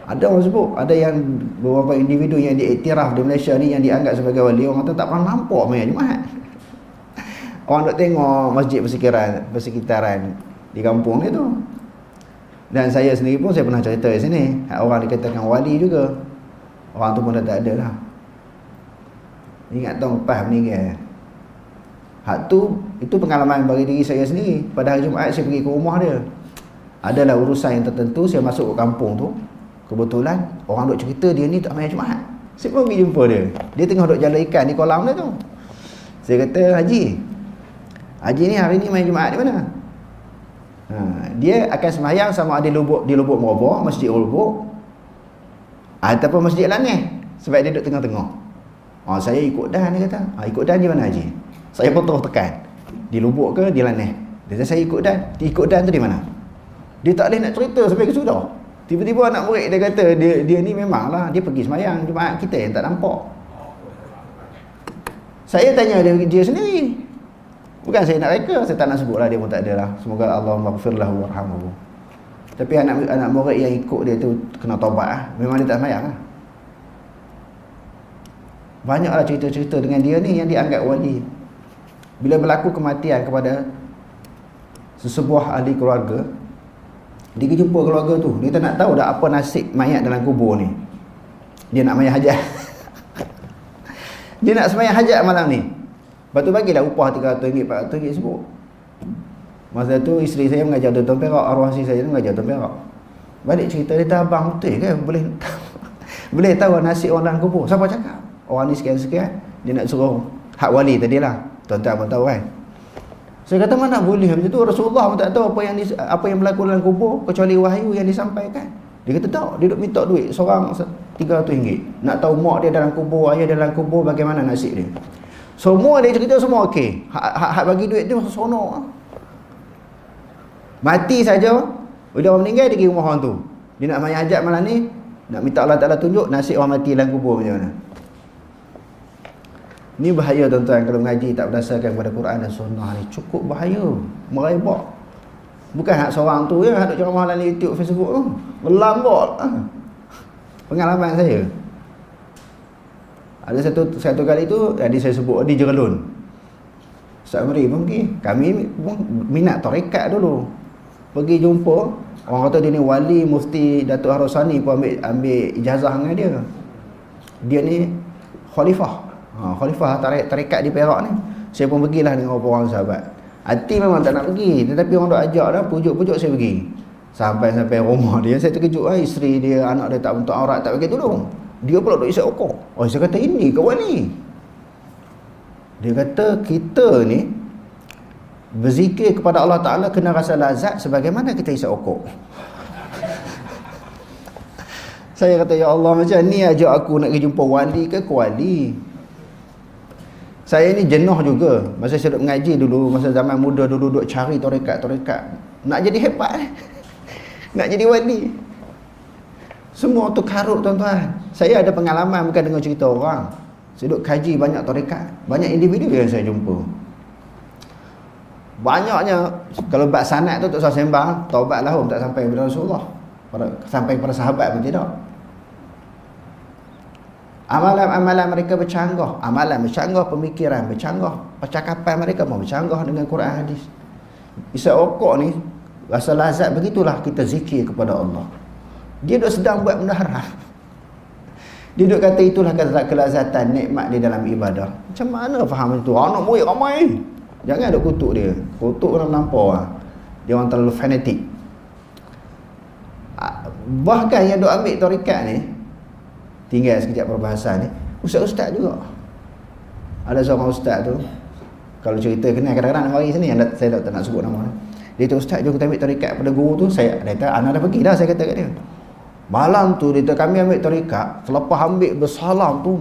ada orang sebut, ada yang beberapa individu yang diiktiraf di Malaysia ni, yang dianggap sebagai wali, orang kata tak pernah nampak sembahyang Jumaat. Orang duk tengok masjid persekitaran di kampung dia tu. Dan saya sendiri pun, saya pernah cerita di sini, orang dikatakan wali juga, orang tu pun dah tak ada lah. Ingat tahun lepas meninggal. Itu pengalaman bagi diri saya sendiri. Pada hari Jumaat saya pergi ke rumah dia, adalah urusan yang tertentu, saya masuk ke kampung tu, kebetulan orang duk cerita dia ni tak main Jumaat. Saya pun pergi jumpa dia, dia tengah duk jalan ikan di kolam dia tu. Saya kata, Haji, Haji ni hari ni main Jumaat di mana? Dia akan sembahyang sama ada di Lubuk Merobok, Masjid Lubuk, ataupun Masjid Laneh, sebab dia duduk tengah-tengah. Saya ikut Dan, dia kata. Ikut Dan di mana Haji? Saya pun terus tekan. Di Lubuk ke di Laneh? Dia kata saya ikut Dan. Ikut Dan tu di mana? Dia tak boleh nak cerita sampai ke sudah. Tiba-tiba anak murid dia kata dia ni memanglah dia pergi sembahyang Jumaat, kita yang tak nampak. Saya tanya dia sendiri. Bukan saya nak reka, saya tak nak sebutlah, dia pun tak ada lah. Semoga Allah maghfirlahu warhamhu. Tapi anak murid yang ikut dia tu kena taubat lah. Memang dia tak sembahyang lah. Banyaklah cerita-cerita dengan dia ni yang dianggap wali. Bila berlaku kematian kepada sesebuah ahli keluarga, dia jumpa keluarga tu, dia tak nak tahu dah apa nasib mayat dalam kubur ni. Dia nak sembahyang hajat. Dia nak sembahyang hajat malam ni. Lepas tu bagilah upah RM300, RM400 sebut. Masa tu isteri saya mengajar Tuan Perak, arwah isteri saya mengajar Tuan Perak. Balik cerita, dia kata abang betul ke boleh tahu nasib orang dalam kubur? Siapa cakap? Orang ni sekian-sekian, dia nak suruh hak wali tadilah. Tuan-tuan pun tahu kan. Saya kata mana boleh macam tu, Rasulullah pun tak tahu apa yang berlaku dalam kubur kecuali wahyu yang disampaikan. Dia kata tak, dia duk minta duit seorang RM300. Nak tahu mak dia dalam kubur, ayah dia dalam kubur, bagaimana nasib dia. Semua dia cerita semua okey. Hak bagi duit dia seronok. Mati saja, bila orang meninggal dia pergi rumah orang tu. Dia nak sembahyang hajat malam ni, nak minta Allah Taala tunjuk nasib orang mati dalam kubur macam mana. Ni bahaya tuan-tuan kalau mengaji tak berdasarkan kepada Quran dan Sunnah ni. Cukup bahaya, merebak. Bukan hak seorang tu je, hak duk ceramah dalam YouTube, Facebook tu. Melambot. Pengalaman saya. Ada satu kali tu yang saya sebut di Jeralun. Ustaz Meri pun pergi. Kami pun minat tarekat dulu. Pergi jumpa, orang kata dia ni wali, mufti Datuk Harusani pun ambil ijazah dengan dia. Dia ni khalifah. Khalifah tarekat di Perak ni. Saya pun pergilah dengan orang sahabat. Hati memang tak nak pergi, tetapi orang duk ajak dah, pujuk-pujuk saya pergi. Sampai rumah dia, saya terkejut lah, isteri dia, anak dia tak bentuk aurat, tak pakai tudung. Dia pula duk isap rokok. Saya kata ini ke wali? Dia kata kita ni berzikir kepada Allah Ta'ala kena rasa lazat sebagaimana kita isap rokok. Saya kata ya Allah, macam ni ajak aku nak pergi jumpa wali ke wali? Saya ni jenuh juga. Masa saya duduk mengaji dulu, masa zaman muda dulu duduk cari tarekat. Nak jadi hebat nak jadi wali. Semua tu karut tuan-tuan. Saya ada pengalaman bukan dengan cerita orang. Saya duduk kaji banyak tarekat, banyak individu yang saya jumpa. Banyaknya, kalau bab sanad tu tak usah sembang, taubatlah tak sampai kepada Rasulullah. Sampai kepada sahabat pun tidak. Amalan-amalan mereka bercanggah, pemikiran bercanggah, percakapan mereka pun bercanggah dengan Quran hadis. Isap rokok ni, rasa lazat begitulah kita zikir kepada Allah. Dia duk sedang buat benda haram. Dia duk kata itulah kelazatan nikmat di dalam ibadah. Macam mana faham itu? Anak murid ramai. Jangan duk kutuk dia. Kutuk orang melampau lah. Dia orang terlalu fanatik. Bahkan yang duk ambil tarekat ni, tinggal sekejap perbahasan ni, ustaz-ustaz juga. Ada seorang ustaz tu, kalau cerita kenal kadang-kadang hari sini, saya tak nak sebut nama dia tu. Ustaz, jom kita ambil tarekat pada guru tu. Dia kata, anak dah pergi dah, saya kata kat dia. Malam tu dia kata kami ambil tarekat, selepas ambil bersalam tu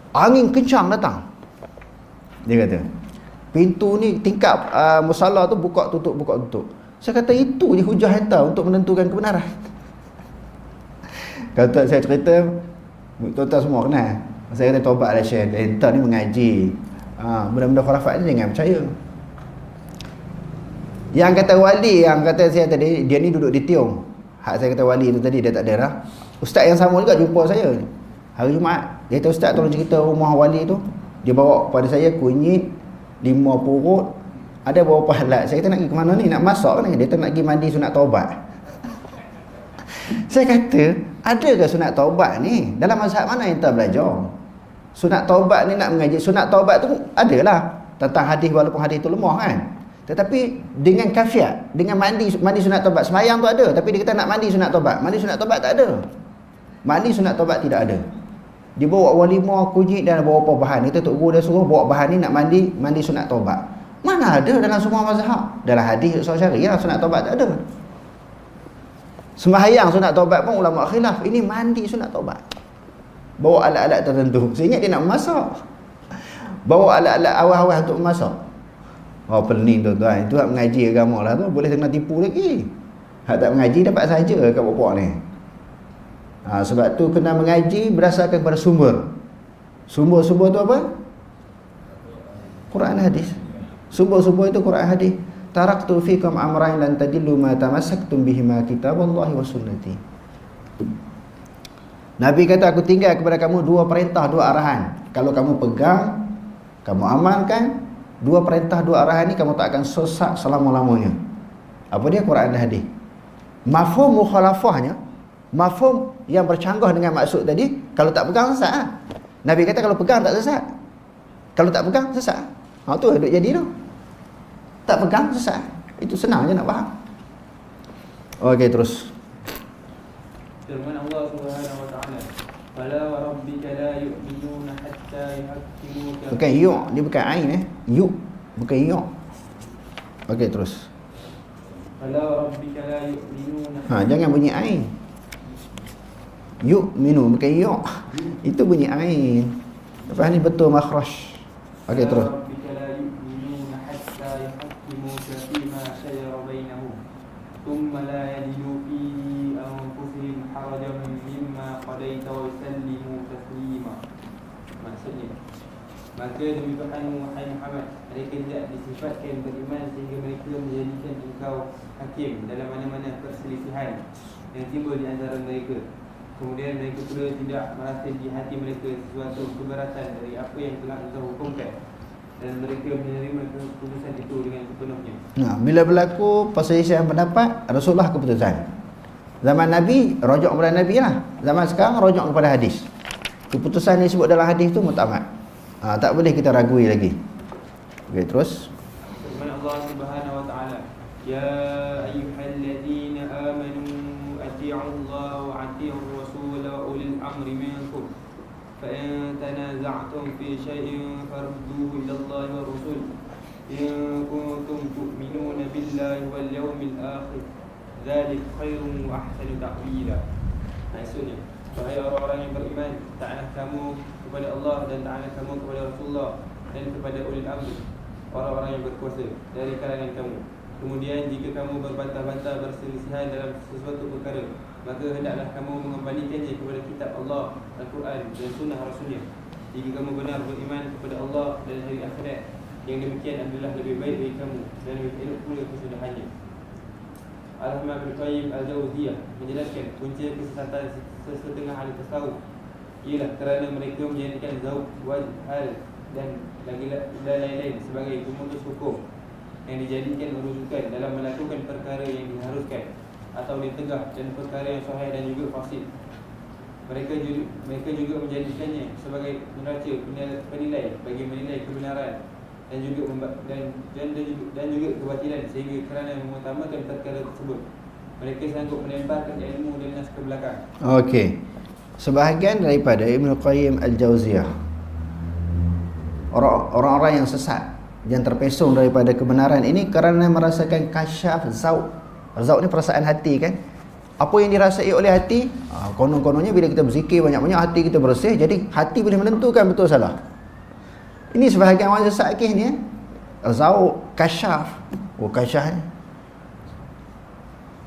angin kencang datang. Dia kata pintu ni tingkap musalla tu buka tutup. Saya kata itu je hujah hantar untuk menentukan kebenaran. Kata saya cerita, tuan-tuan semua kenal. Saya kata taubatlah Syekh, entar ni mengaji. Benda-benda khurafat ni jangan percaya. Yang kata wali, yang kata saya tadi, dia ni duduk di Tiong. Hak saya kata wali tu tadi, dia tak ada dah. Ustaz yang sama juga jumpa saya hari Jumaat. Dia kata, ustaz tolong cerita rumah wali tu. Dia bawa kepada saya kunyit, 5 purut, ada beberapa halat. Saya kata nak pergi ke mana ni? Nak masak ni? Dia kata nak pergi mandi sunat taubat. Saya kata, ada ke sunat taubat ni? Dalam mazhab mana yang kita belajar? Sunat taubat ni nak mengaji. Sunat taubat tu adalah tentang hadis, walaupun hadis tu lemah kan. Tetapi dengan kafiat, dengan mandi sunat taubat. Semayang tu ada, tapi dia kata nak mandi sunat taubat. Mandi sunat taubat tak ada. Mandi sunat taubat tidak ada. Dia bawa walimah, kunyit dan beberapa bahan. Kita Tok Guru dia suruh bawa bahan ni nak mandi sunat taubat. Mana ada dalam semua mazhab. Dalam hadis soal syariah sunat taubat tak ada. Sembahyang sunat taubat pun ulama khilaf. Ini mandi sunat taubat. Bawa alat-alat tertentu. Saya ingat dia nak memasak. Bawa alat-alat awal-awal untuk memasak. Oh pening tuan-tuan. Itu hak mengaji agama lah tu. Boleh kena tipu lagi. Hak tak mengaji dapat saja kat pokok ni. Sebab tu kena mengaji berdasarkan pada sumber. Sumber-sumber tu apa? Quran hadis. Sumber-sumber itu Quran hadis. Taraktu fikum amrayn lan tadillu ma tamassaktum bihima kitaballahi wa sunnati. Nabi kata, aku tinggal kepada kamu dua perintah, dua arahan. Kalau kamu pegang, kamu amalkan, dua perintah, dua arahan ni kamu tak akan sesat selama-lamanya. Apa dia? Quran dan hadis. Mafhum mukhalafahnya, mafhum yang bercanggah dengan maksud tadi, kalau tak pegang sesat lah. Nabi kata kalau pegang tak sesat. Kalau tak pegang sesat. Tu duduk jadi tu. Tak pegang sesat. Itu senang je nak faham. Okey, terus. Firman Allah Subhanahu wa taala, "Fala wa rabbika la yu'minuna hatta yuhaqqimuka." Bukan yu', dia bukan ain yu, bukan yu'. Okey, terus. "Fala wa rabbika la yu'minuna." Jangan bunyi ain. Yu'minu bukan yu'. Itu bunyi ain. Lepas ni betul makhraj. Okey, terus. ثم لا يجدوا في أنفسهم حرجا مما قضيت ويسلموا تسليما. Maksudnya, maka demi Tuhanmu wahai Muhammad, mereka tidak disifatkan beriman sehingga mereka menjadikan engkau hakim dalam mana-mana perselisihan yang timbul di antara mereka. Kemudian mereka pula tidak merasa di hati mereka sesuatu keberatan dari apa yang telah engkau hukumkan, dan mereka menerima keputusan itu dengan sepenuhnya. Bila berlaku perselisihan pendapat, Rasulullah keputusan. Zaman Nabi, rujuk kepada Nabi lah. Zaman sekarang, rujuk kepada hadis. Keputusan yang disebut dalam hadis tu mutamat. Tak boleh kita ragui lagi. Okey, terus. Firman Allah Subhanahu wa taala, "Ya ayyuhalladzina amanu atii'ullaha wa atii'ur rasul wa ulil amri minkum. فإن تنازعتم في شيء فردوه إلى الله والرسول إن كنتم تؤمنون بالله واليوم الآخر ذلك خير وأحسن تأويلا." Maksudnya, wahai orang-orang yang beriman, taatlah kamu kepada Allah dan taatlah kamu kepada Rasulullah dan kepada ulil amri, orang-orang yang berkuasa dari kalangan kamu. Kemudian jika kamu berbantah-bantah berselisihan dalam sesuatu perkara, maka hendaklah kamu mengembalikannya kepada kitab Allah, Al-Quran dan sunnah Rasulnya. Jika kamu benar beriman kepada Allah dan hari akhirat, yang demikian adalah lebih baik bagi kamu dan lebih elok pula kesudahannya. Al-Imam Ibn Qayyim Al-Jauziyah menjelaskan punca kesesatan sesetengah ahli tasawuf ialah kerana mereka menjadikan zauq, wajh, hal dan lain-lain sebagai pemutus hukum yang dijadikan rujukan dalam melakukan perkara yang diharuskan atau ditegah, dan perkara yang sahih dan juga fasid. Mereka juga menjadikannya sebagai neraca penilai bagi menilai kebenaran dan juga kebatilan, sehingga kerana mengutamakan perkara tersebut mereka sanggup melemparkan ilmu dan nas ke belakang. Okey. Sebahagian daripada Ibn Qayyim Al-Jauziyah, orang-orang yang sesat, yang terpesong daripada kebenaran ini kerana merasakan kasyaf zauq. Zauq ni perasaan hati kan. Apa yang dirasai oleh hati, konon-kononnya bila kita berzikir banyak-banyak, hati kita bersih, jadi hati boleh menentukan betul salah. Ini sebahagian orang sesat kes ni zauq, kasyaf. Kasyaf ni,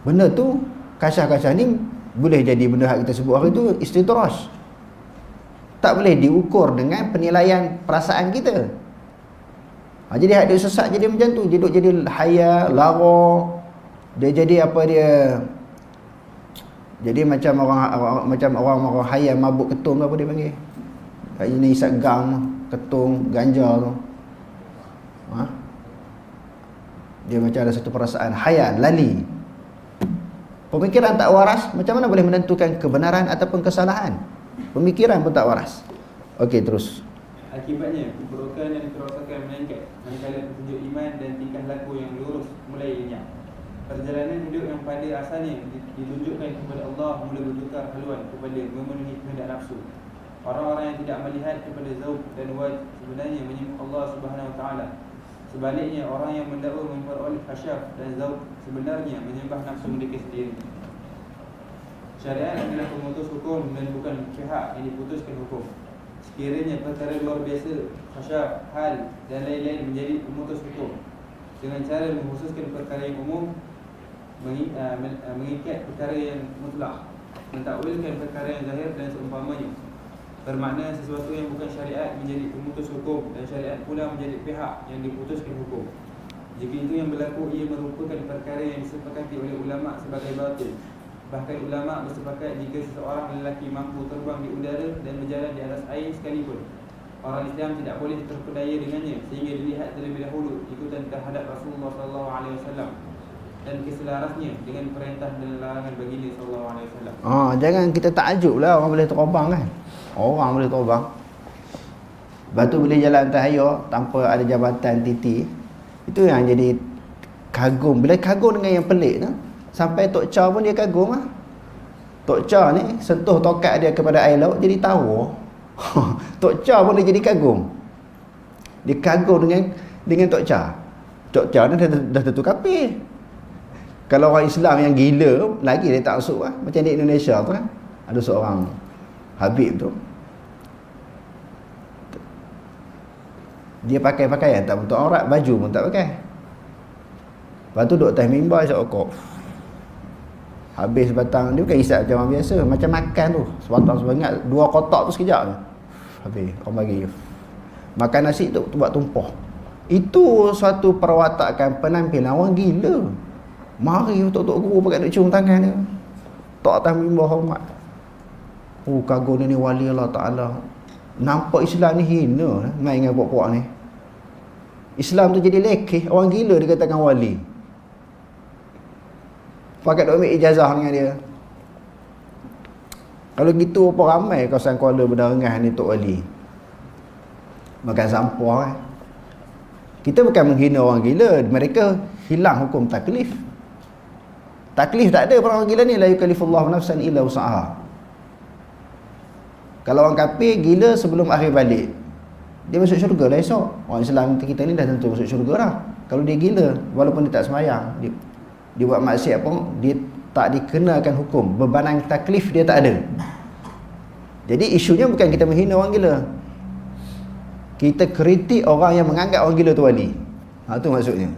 benda tu, kasyaf-kasyaf ni boleh jadi benda yang kita sebut hari tu istidraj. Tak boleh diukur dengan penilaian perasaan kita. Jadi hak dia sesat jadi macam tu. Dia duduk jadi haya, lara. Dia jadi apa dia? Jadi macam orang haya mabuk ketung apa dia panggil? Ini isap gang, ketung, ganja tu. Dia macam ada satu perasaan haya, lali. Pemikiran tak waras, macam mana boleh menentukan kebenaran ataupun kesalahan? Pemikiran pun tak waras. Okey, terus. Akibatnya, keburukan dan kerosakan meningkat manakala petunjuk iman dan tingkah laku yang lurus mulai lenyap. Perjalanan hidup yang pada asalnya ditunjukkan kepada Allah mula bertukar haluan kepada memenuhi kehendak nafsu. Orang-orang yang tidak melihat kepada zauq dan wajh sebenarnya menyembah Allah Subhanahu Wa Taala Sebaliknya, orang yang mendakwa memperoleh khasyaf dan zauq sebenarnya menyembah nafsu mereka sendiri. Syariat adalah pemutus hukum dan bukan pihak yang diputuskan hukum. Sekiranya perkara luar biasa, khasyaf, hal dan lain-lain menjadi pemutus hukum dengan cara mengkhususkan perkara yang umum, mengikat perkara yang mutlak, mentakwilkan perkara yang zahir dan seumpamanya, bermakna sesuatu yang bukan syariat menjadi pemutus hukum dan syariat pula menjadi pihak yang diputuskan hukum. Jika itu yang berlaku, ia merupakan perkara yang disepakati oleh ulama sebagai batil. Bahkan ulama bersepakat jika seseorang lelaki mampu terbang di udara dan berjalan di atas air sekalipun, orang Islam tidak boleh terpedaya dengannya sehingga dilihat terlebih dahulu ikutan terhadap Rasulullah SAW dan keselarasnya dengan perintah dan larangan baginda SAW. Jangan kita takjub lah orang boleh terbang kan. Orang boleh terbang. Batu boleh jalan atas air tanpa ada jabatan titi. Itu yang jadi kagum. Bila kagum dengan yang pelik tu, sampai Tok Cha pun dia kagum lah. Tok Cha ni sentuh tokat dia kepada air laut jadi tawa. Tok Cha pun dia jadi kagum. Dia kagum dengan Tok Cha. Tok Cha ni dah tentu kafir. Kalau orang Islam yang gila lagi dia tak masuk lah. Macam di Indonesia tu kan, ada seorang Habib tu, dia pakai pakaian tak bentuk aurat, baju pun tak pakai. Lepas tu duduk atas mimbar isap rokok. Habis sebatang, dia bukan isap macam orang biasa, macam makan tu, sebatang sebengat, 2 kotak tu sekejap je habis. Orang bagi makan nasi tu buat tumpah. Itu suatu perwatakan penampilan orang gila. Mari tok-tok guru pakai nak cium tangan dia, tok atas mimbar hormat. Kagum ni wali Allah Ta'ala. Nampak Islam ni hina main dengan puak-puak ni. Islam tu jadi lekeh, orang gila dikatakan wali. Pakai duk ambil ijazah dengan dia. Kalau gitu apa ramai kawasan Kuala berdarengah ni tok wali. Makan sampah kan. Kita bukan menghina orang gila, mereka hilang hukum taklif. Taklif tak ada pada orang gila ni, la yukallifullahu nafsan illa wus'aha. Kalau orang kafir gila sebelum akhir balik, dia masuk syurga lah esok. Orang Islam kita ni dah tentu masuk syurga lah. Kalau dia gila, walaupun dia tak semayang, dia buat maksiat pun, dia tak dikenakan hukum. Bebanan taklif dia tak ada. Jadi isunya bukan kita menghina orang gila, kita kritik orang yang menganggap orang gila tu wali. Itu maksudnya.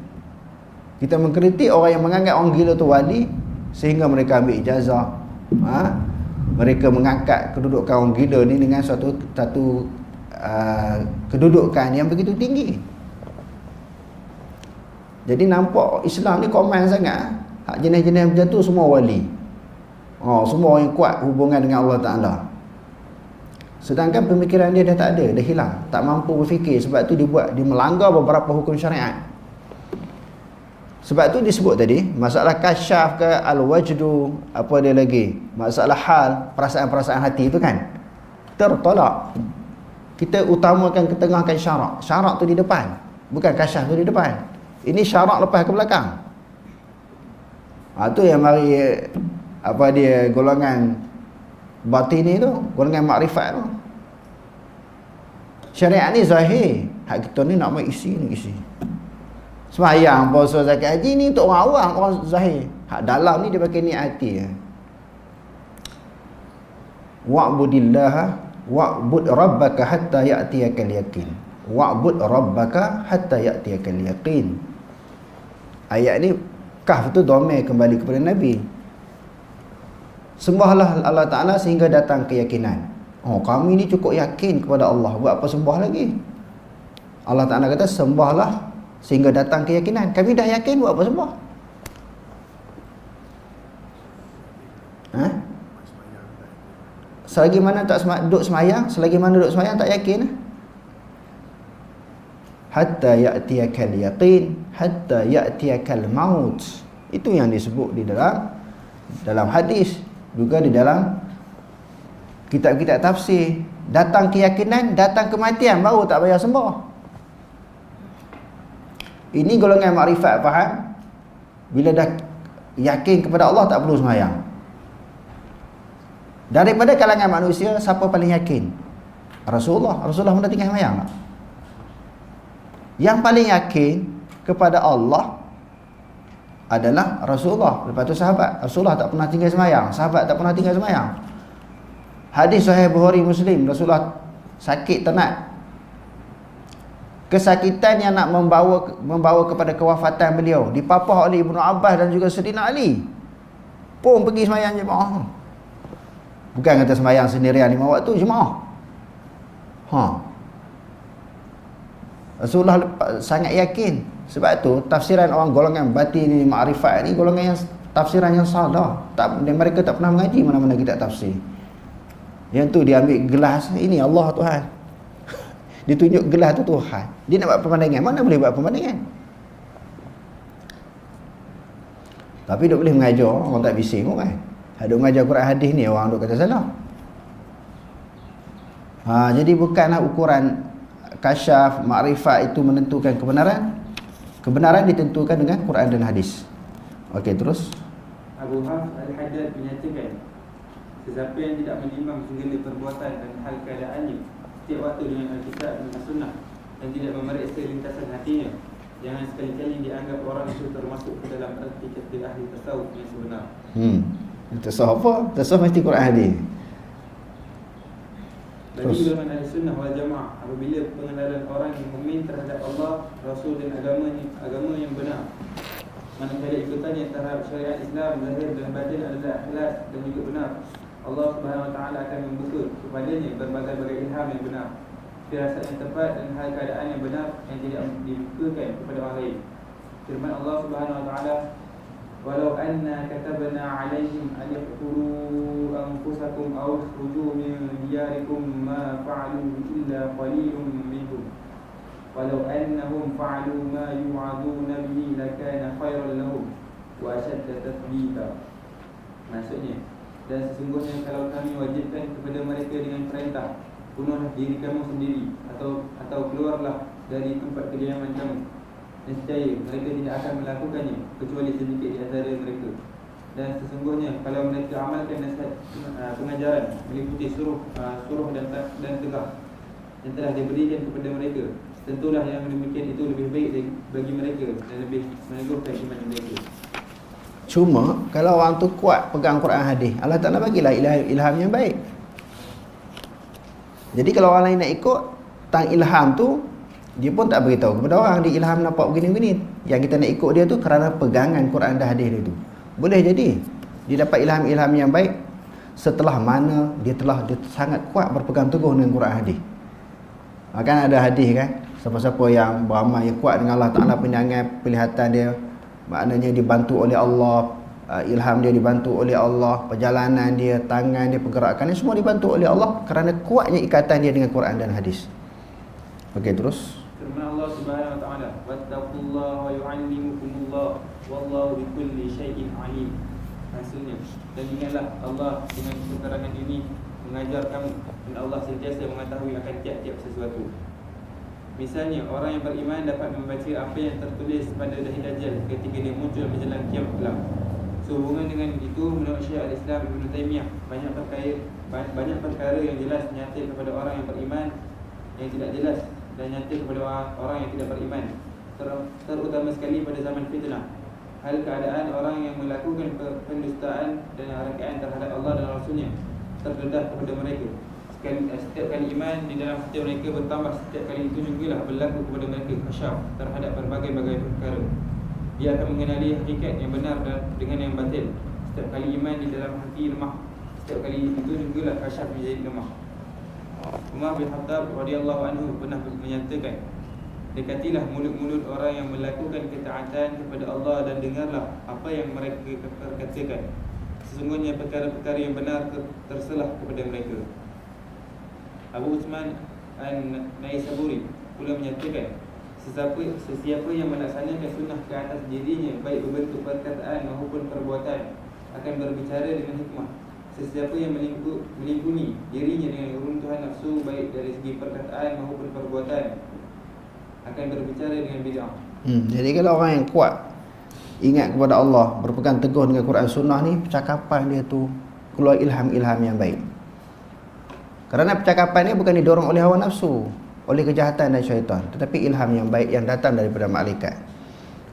Kita mengkritik orang yang menganggap orang gila tu wali sehingga mereka ambil ijazah. Mereka mengangkat kedudukan orang gila ni dengan satu kedudukan yang begitu tinggi. Jadi nampak Islam ni command sangat. Hak jenis-jenis macam tu semua wali. Semua yang kuat hubungan dengan Allah Ta'ala. Sedangkan pemikiran dia dah tak ada, dah hilang, tak mampu berfikir. Sebab tu dia melanggar beberapa hukum syariat. Sebab tu disebut tadi, masalah kasyaf ke, al-wajdu, apa dia lagi, masalah hal, perasaan-perasaan hati tu kan, tertolak. Kita utamakan ketengahkan syarak. Syarak tu di depan, bukan kasyaf tu di depan. Ini syarak lepas ke belakang. Tu yang mari golongan batini tu, golongan makrifat tu. Syariat ni zahir, hak kita ni nak main isi. Sembahyang, puasa, zakat, haji ni untuk orang awam, orang zahir. Hak dalam ni dia pakai niat hati. Wa'budillaha wa'bud rabbaka hatta ya'tiyakal yaqin. Wa'bud rabbaka hatta ya'tiyakal yaqin. Ayat ni Kahf tu domain kembali kepada Nabi. Sembahlah Allah Ta'ala sehingga datang keyakinan. Kami ni cukup yakin kepada Allah, buat apa sembah lagi? Allah Ta'ala kata sembahlah sehingga datang keyakinan. Kami dah yakin, buat apa sembah? Selagi mana tak duduk semayang, selagi mana duduk semayang tak yakin. Hatta ya'tiyakal yaqin, hatta ya'tiyakal maut. Itu yang disebut di dalam hadis, juga di dalam kitab-kitab tafsir. Datang keyakinan, datang kematian, baru tak payah sembah. Ini golongan makrifat faham. Bila dah yakin kepada Allah, tak perlu sembahyang. Daripada kalangan manusia, siapa paling yakin? Rasulullah pun dah tinggal sembahyang tak? Yang paling yakin kepada Allah adalah Rasulullah, lepas tu sahabat. Rasulullah tak pernah tinggal sembahyang, sahabat tak pernah tinggal sembahyang. Hadis sahih Bukhari Muslim, Rasulullah sakit tenat. Kesakitan yang nak membawa kepada kewafatan beliau dipapah oleh Ibnu Abbas dan juga Sayyidina Ali. Pun pergi sembahyang jemaah. Bukan kata sembahyang sendirian 5 waktu jemaah. Rasulullah sangat yakin. Sebab tu tafsiran orang golongan batini ma'rifat ni golongan yang tafsiran yang salah. Mereka tak pernah mengaji mana-mana kitab tafsir. Yang tu dia ambil gelas, ini Allah Tuhan. Ditunjuk gelas tu Tuhan. Dia nak buat perbandingan, mana boleh buat perbandingan? Tapi duk boleh mengajar, orang tak bising pun kan. Ada mengajar Quran hadis ni orang duk kata salah. Jadi bukanlah ukuran kasyaf, makrifat itu menentukan kebenaran. Kebenaran ditentukan dengan Quran dan hadis. Okey, terus. Abu Hafs Al-Haddad menyatakan, sesiapa yang tidak menimbang segala perbuatan dan hal keadaannya setiap waktu dengan Alkitab dan As-Sunnah dan tidak memeriksa lintasan hatinya, jangan sekali-kali dianggap orang itu termasuk ke dalam erti kata ahli tasawuf yang sebenar. Tasawuf apa? Tasawuf mesti Quran hadis. Bagi golongan Ahlussunnah wal Jamaah, apabila pengenalan orang yang mukmin terhadap Allah, Rasul dan agama yang benar, manakala ikutannya terhadap syariat Islam zahir dan batin adalah ikhlas dan juga benar, Allah Subhanahu Wa Taala akan membuka kepadanya berbagai-bagai ilham yang benar, firasat yang tepat dan hal keadaan yang benar yang tidak dibukakan kepada orang lain. Firman Allah Subhanahu Wa Taala, walau anna katabna alaihim an yaqtulu anfusakum aw ukhruju min diyarikum ma fa'alu illa qalilun minhum walau annahum fa'alu ma yu'aduna bihi lakana khairan lahum wa ashadda tathbita. Maksudnya, dan sesungguhnya kalau kami wajibkan kepada mereka dengan perintah, bunuhlah diri kamu sendiri atau keluarlah dari tempat kediaman kamu, nescaya mereka tidak akan melakukannya kecuali sedikit di antara mereka. Dan sesungguhnya kalau mereka amalkan nasihat pengajaran meliputi suruh dan tegah yang telah diberikan kepada mereka, tentulah yang demikian itu lebih baik bagi mereka dan lebih meneguhkan iman mereka. Cuma kalau orang tu kuat pegang Quran hadis, Allah Ta'ala bagilah ilham yang baik. Jadi kalau orang lain nak ikut tentang ilham tu, dia pun tak beritahu kepada orang dia ilham nampak begini-begini. Yang kita nak ikut dia tu kerana pegangan Quran dan hadis dia tu. Boleh jadi dia dapat ilham-ilham yang baik setelah mana dia sangat kuat berpegang teguh dengan Quran hadis. Kan ada hadis kan, siapa-siapa yang beramal yang kuat dengan Allah Ta'ala, penyangan penglihatan dia, maknanya dibantu oleh Allah, ilham dia dibantu oleh Allah, perjalanan dia, tangan dia, pergerakan dia semua dibantu oleh Allah kerana kuatnya ikatan dia dengan Quran dan hadis. Okey, terus. Firman Allah Subhanahu Wa Taala, wattaqullaha wa yu'allimukumullah wallahu bikulli syai'in alim. Maksudnya, dan ingatlah Allah dengan keterangan ini mengajar kamu, dan Allah sentiasa mengetahui akan tiap-tiap sesuatu. Misalnya, orang yang beriman dapat membaca apa yang tertulis pada dahi Dajjal ketika dia muncul menjelang kiamat kelak. Sehubungan dengan itu, menurut Syekh Al-Islam Ibn Taymiyah, banyak perkara yang jelas nyata kepada orang yang beriman, yang tidak jelas dan nyata kepada orang yang tidak beriman, terutama sekali pada zaman fitnah. Hal keadaan orang yang melakukan pendustaan dan rangkaian terhadap Allah dan Rasulnya terdedah kepada mereka. Setiap kali iman di dalam hati mereka bertambah, setiap kali itu jugalah berlaku kepada mereka kasyaf terhadap berbagai-bagai perkara. Dia akan mengenali hakikat yang benar dengan yang batil. Setiap kali iman di dalam hati lemah, setiap kali itu jugalah kasyaf menjadi lemah. Umar bin Khattab radhiyallahu anhu pernah menyatakan, dekatilah mulut-mulut orang yang melakukan ketaatan kepada Allah dan dengarlah apa yang mereka perkatakan. Sesungguhnya perkara-perkara yang benar terselah kepada mereka. Abu Uthman An-Naisaburi pula menyatakan, sesiapa yang melaksanakan sunnah ke atas dirinya, baik berbentuk perkataan maupun perbuatan, akan berbicara dengan hikmah. Sesiapa yang melingkuni dirinya dengan runtuhan nafsu, baik dari segi perkataan maupun perbuatan, akan berbicara dengan bid'ah. Jadi kalau orang yang kuat ingat kepada Allah, berpegang teguh dengan Quran Sunnah ni, percakapan dia tu keluar ilham-ilham yang baik. Kerana percakapan ni bukan didorong oleh hawa nafsu. oleh kejahatan dan syaitan, tetapi ilham yang baik yang datang daripada malaikat.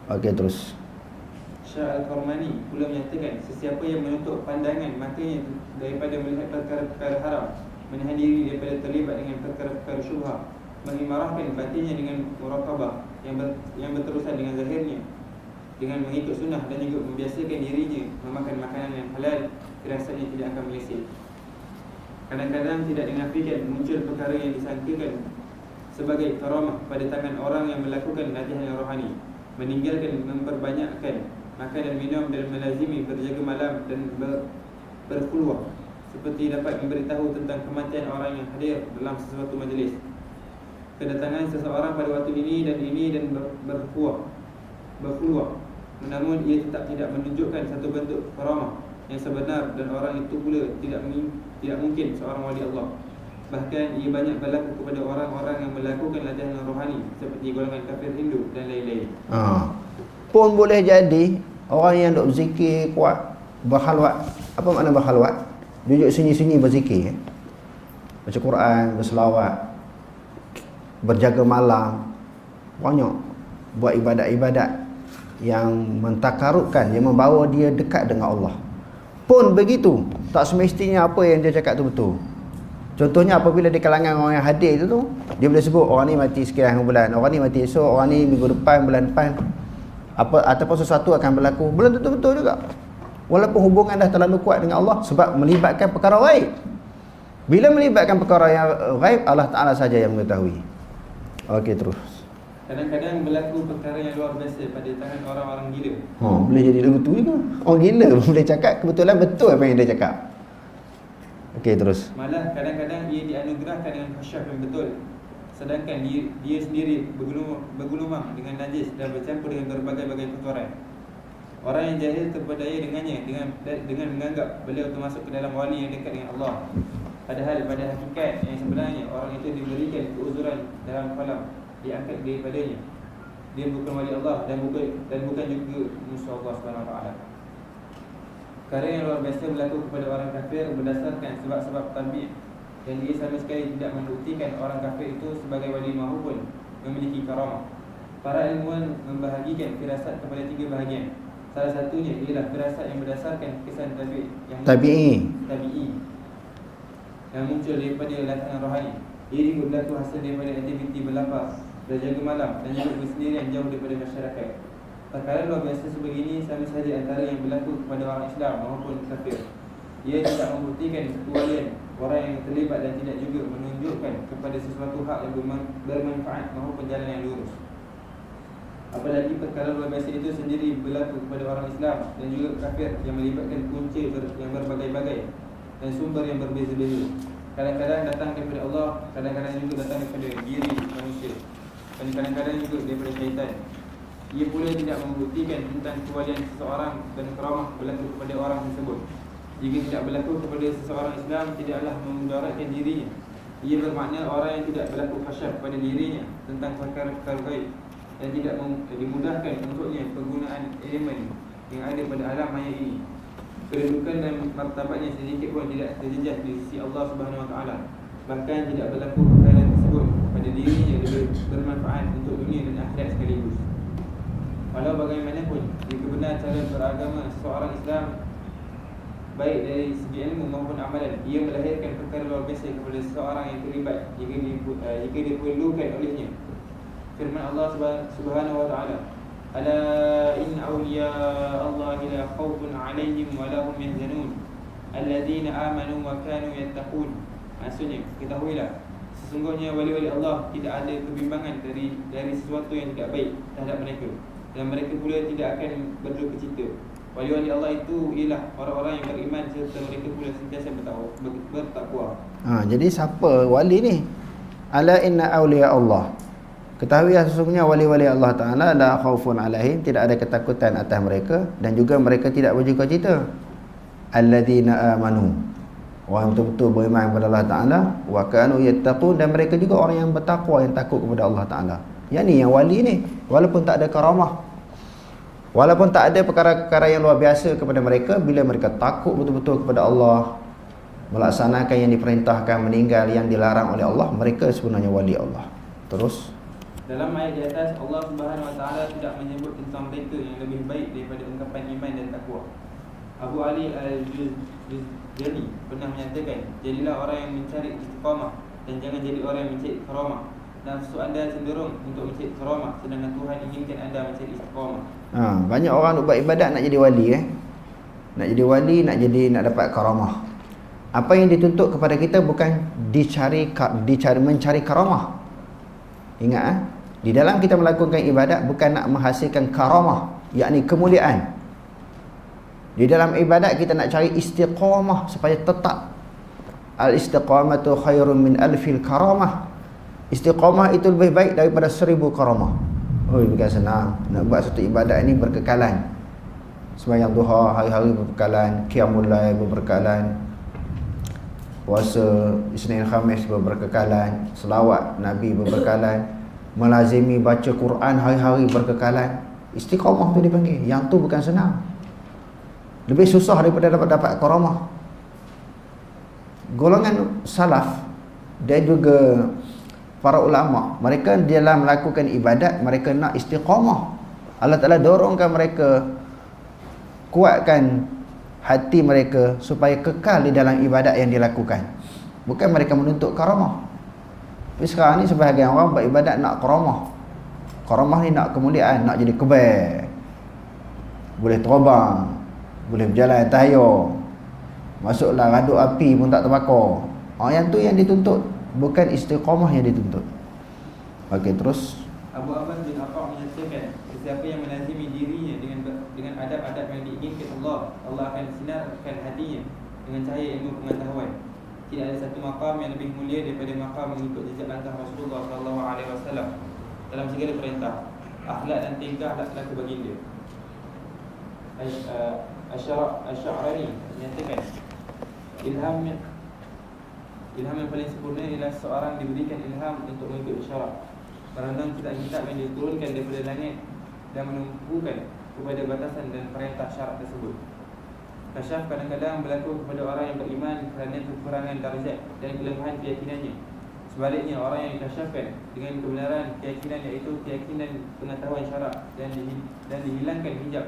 Okey, terus. Syah Al-Qarmani pula menyatakan, sesiapa yang menutup pandangan matanya daripada melihat perkara-perkara haram, menahan diri daripada terlibat dengan perkara-perkara syubhah, mengimarahkan batinnya dengan muraqabah yang berterusan dengan zahirnya, dengan mengikut sunnah dan juga membiasakan dirinya memakan makanan yang halal, rasanya tidak akan meleset. Kadang-kadang tidak dinafikan muncul perkara yang disangkakan sebagai karamah pada tangan orang yang melakukan latihan yang rohani, meninggalkan memperbanyakkan makan dan minum dan melazimi berjaga malam dan berkhulwah, seperti dapat memberitahu tentang kematian orang yang hadir dalam sesuatu majlis, kedatangan seseorang pada waktu ini dan berkhulwah, namun ia tetap tidak menunjukkan satu bentuk karamah yang sebenar, dan orang itu pula tidak mungkin seorang wali Allah. Bahkan ia banyak berlaku kepada orang-orang yang melakukan latihan rohani seperti golongan kafir Hindu dan lain-lain. Pun boleh jadi orang yang duk zikir kuat, berhalwat. Apa makna berhalwat? Duduk sunyi-sunyi berzikir, baca Quran, berselawat, berjaga malam, banyak buat ibadat-ibadat yang mentakarubkan, yang membawa dia dekat dengan Allah. Pun begitu, tak semestinya apa yang dia cakap tu betul. Contohnya apabila di kalangan orang yang hadir itu tu, dia boleh sebut orang ni mati sekian bulan, orang ni mati esok, orang ni minggu depan, bulan depan, ataupun sesuatu akan berlaku. Belum tentu betul juga. Walaupun hubungan dah terlalu kuat dengan Allah, sebab melibatkan perkara gaib. Bila melibatkan perkara yang gaib, Allah Ta'ala saja yang mengetahui. Okey, terus. Kadang-kadang berlaku perkara yang luar biasa pada tangan orang-orang gila. Boleh jadi lagu tu juga. Orang gila boleh cakap kebetulan betul apa yang dia cakap. Okey, terus. Malah kadang-kadang ia dianugerahkan dengan khasyaf yang betul, sedangkan dia sendiri bergulumang dengan najis dan bercampur dengan berbagai-bagai kotoran. Orang yang jahil terpedaya dengannya dengan menganggap beliau termasuk ke dalam wali yang dekat dengan Allah. Padahal pada hakikat yang sebenarnya orang itu diberikan keuzuran dalam kalam, diangkat daripadanya. Dia bukan wali Allah dan bukan juga musuh Allah SWT. Perkara yang luar biasa berlaku kepada orang kafir berdasarkan sebab-sebab tabi', dan dia sama sekali tidak membuktikan orang kafir itu sebagai wali maupun memiliki karamah. Para ilmuwan membahagikan firasat kepada 3 bahagian. Salah satunya ialah firasat yang berdasarkan kesan tabi'i yang muncul daripada latihan rohani. Ia juga berlaku hasil daripada aktiviti berlapar, berjaga malam dan juga bersendirian jauh daripada masyarakat. Perkara luar biasa sebegini sama saja antara yang berlaku kepada orang Islam maupun kafir. Ia tidak membuktikan kewalian orang yang terlibat dan tidak juga menunjukkan kepada sesuatu hak yang bermanfaat maupun jalan yang lurus. Apalagi perkara luar biasa itu sendiri berlaku kepada orang Islam dan juga kafir yang melibatkan punca yang berbagai-bagai dan sumber yang berbeza-beza. Kadang-kadang datang daripada Allah, kadang-kadang juga datang daripada diri manusia, dan kadang-kadang juga daripada syaitan. Ia pula tidak membuktikan tentang kewalian seseorang dan karamah berlaku kepada orang tersebut. Jika tidak berlaku kepada seseorang Islam, tidaklah memudaratkan dirinya. Ia bermakna orang yang tidak berlaku khasyaf pada dirinya tentang perkara-perkara gaib dan tidak dimudahkan untuknya penggunaan elemen yang ada pada alam maya ini. Kedudukan dan martabatnya sedikit pun tidak terjejas di sisi Allah Subhanahu Wa Taala. Bahkan tidak berlaku perkara tersebut pada dirinya lebih bermanfaat untuk dunia dan akhirat sekaligus. Walau bagaimanapun, jika benar cara beragama seseorang Islam, baik dari segi ilmu maupun amalan, ia melahirkan perkara luar biasa kepada seseorang yang terlibat jika diperlukan olehnya. Firman Allah Subhanahu Wa Taala, "Ala in awliya Allah la khawfun 'alaihim wa la hum yahzanun, alladhina amanu wa kanu yattaqun." Maksudnya, ketahuilah, sesungguhnya wali-wali Allah tidak ada kebimbangan dari sesuatu yang tidak baik terhadap mereka, dan mereka pula tidak akan berduka cita. Wali-wali Allah itu ialah orang-orang yang beriman serta mereka pula sentiasa bertakwa. Jadi siapa wali ni? Ala inna awliya Allah. Ketahuilah sesungguhnya wali-wali Allah Ta'ala la khaufun alaihim, tidak ada ketakutan atas mereka dan juga mereka tidak berduka cita. Alladzina amanu, orang betul-betul beriman kepada Allah Ta'ala, wa kanu yattaqun, dan mereka juga orang yang bertakwa, yang takut kepada Allah Ta'ala. Yang ni yang wali ni, walaupun tak ada karamah, walaupun tak ada perkara-perkara yang luar biasa kepada mereka, bila mereka takut betul-betul kepada Allah, melaksanakan yang diperintahkan, meninggal yang dilarang oleh Allah, mereka sebenarnya wali Allah. Terus dalam ayat di atas, Allah Subhanahu Wa Taala tidak menyebut tentang mereka yang lebih baik daripada ungkapan iman dan takwa. Abu Ali Al-Juzjani pernah menyatakan, jadilah orang yang mencari istiqamah dan jangan jadi orang yang mencari karamah. Nafsu anda cenderung untuk mencari karamah, sedangkan Tuhan inginkan anda mencari istiqamah. Banyak orang nak buat ibadat nak jadi wali Nak jadi wali, nak dapat karamah. Apa yang dituntut kepada kita bukan mencari karamah. Ingat di dalam kita melakukan ibadat bukan nak menghasilkan karamah, yakni kemuliaan. Di dalam ibadat kita nak cari istiqamah supaya tetap. Al-istiqamatu khairun min alfil karamah. Istiqamah itu lebih baik daripada 1000 karamah. Bukan senang. Nak buat satu ibadat ini berkekalan. Sembahyang duha hari-hari berkekalan, qiyamul lail berkekalan, puasa Isnin Khamis berkekalan, selawat Nabi berkekalan, melazimi baca Quran hari-hari berkekalan. Istiqamah tu dipanggil. Yang tu bukan senang. Lebih susah daripada dapat karamah. Golongan salaf dan juga para ulama, mereka dalam melakukan ibadat mereka nak istiqamah. Allah Ta'ala dorongkan mereka, kuatkan hati mereka supaya kekal di dalam ibadat yang dilakukan. Bukan mereka menuntut karamah. Tapi sekarang ni sebahagian orang beribadat nak karamah. Karamah ni nak kemuliaan, nak jadi kebal, boleh terbang, boleh berjalan tahayul, masuklah raduk api pun tak terbakar. Yang tu yang dituntut, bukan istiqamah yang dituntut. Okey, terus Abu Abbas bin Affan menyatakan, sesiapa yang melazimi dirinya dengan adab-adab yang diinginkan Allah, Allah akan sinarkan hatinya dengan cahaya ilmu pengetahuan. Tidak ada satu maqam yang lebih mulia daripada maqam mengikut jejak langkah Rasulullah SAW dalam segala perintah, akhlak dan tingkah laku baginda. Asy'ari menyatakan, ilham yang paling sempurna ialah seorang diberikan ilham untuk mengikut isyarat, merenung kitab-kitab yang diturunkan daripada langit dan menumpukan kepada batasan dan perintah syarat tersebut. Kasyaf kadang-kadang berlaku kepada orang yang beriman kerana kekurangan darjat dan kelemahan keyakinannya. Sebaliknya, orang yang dikasyafkan dengan kebenaran keyakinan, iaitu keyakinan pengetahuan syarak dan dihilangkan hijab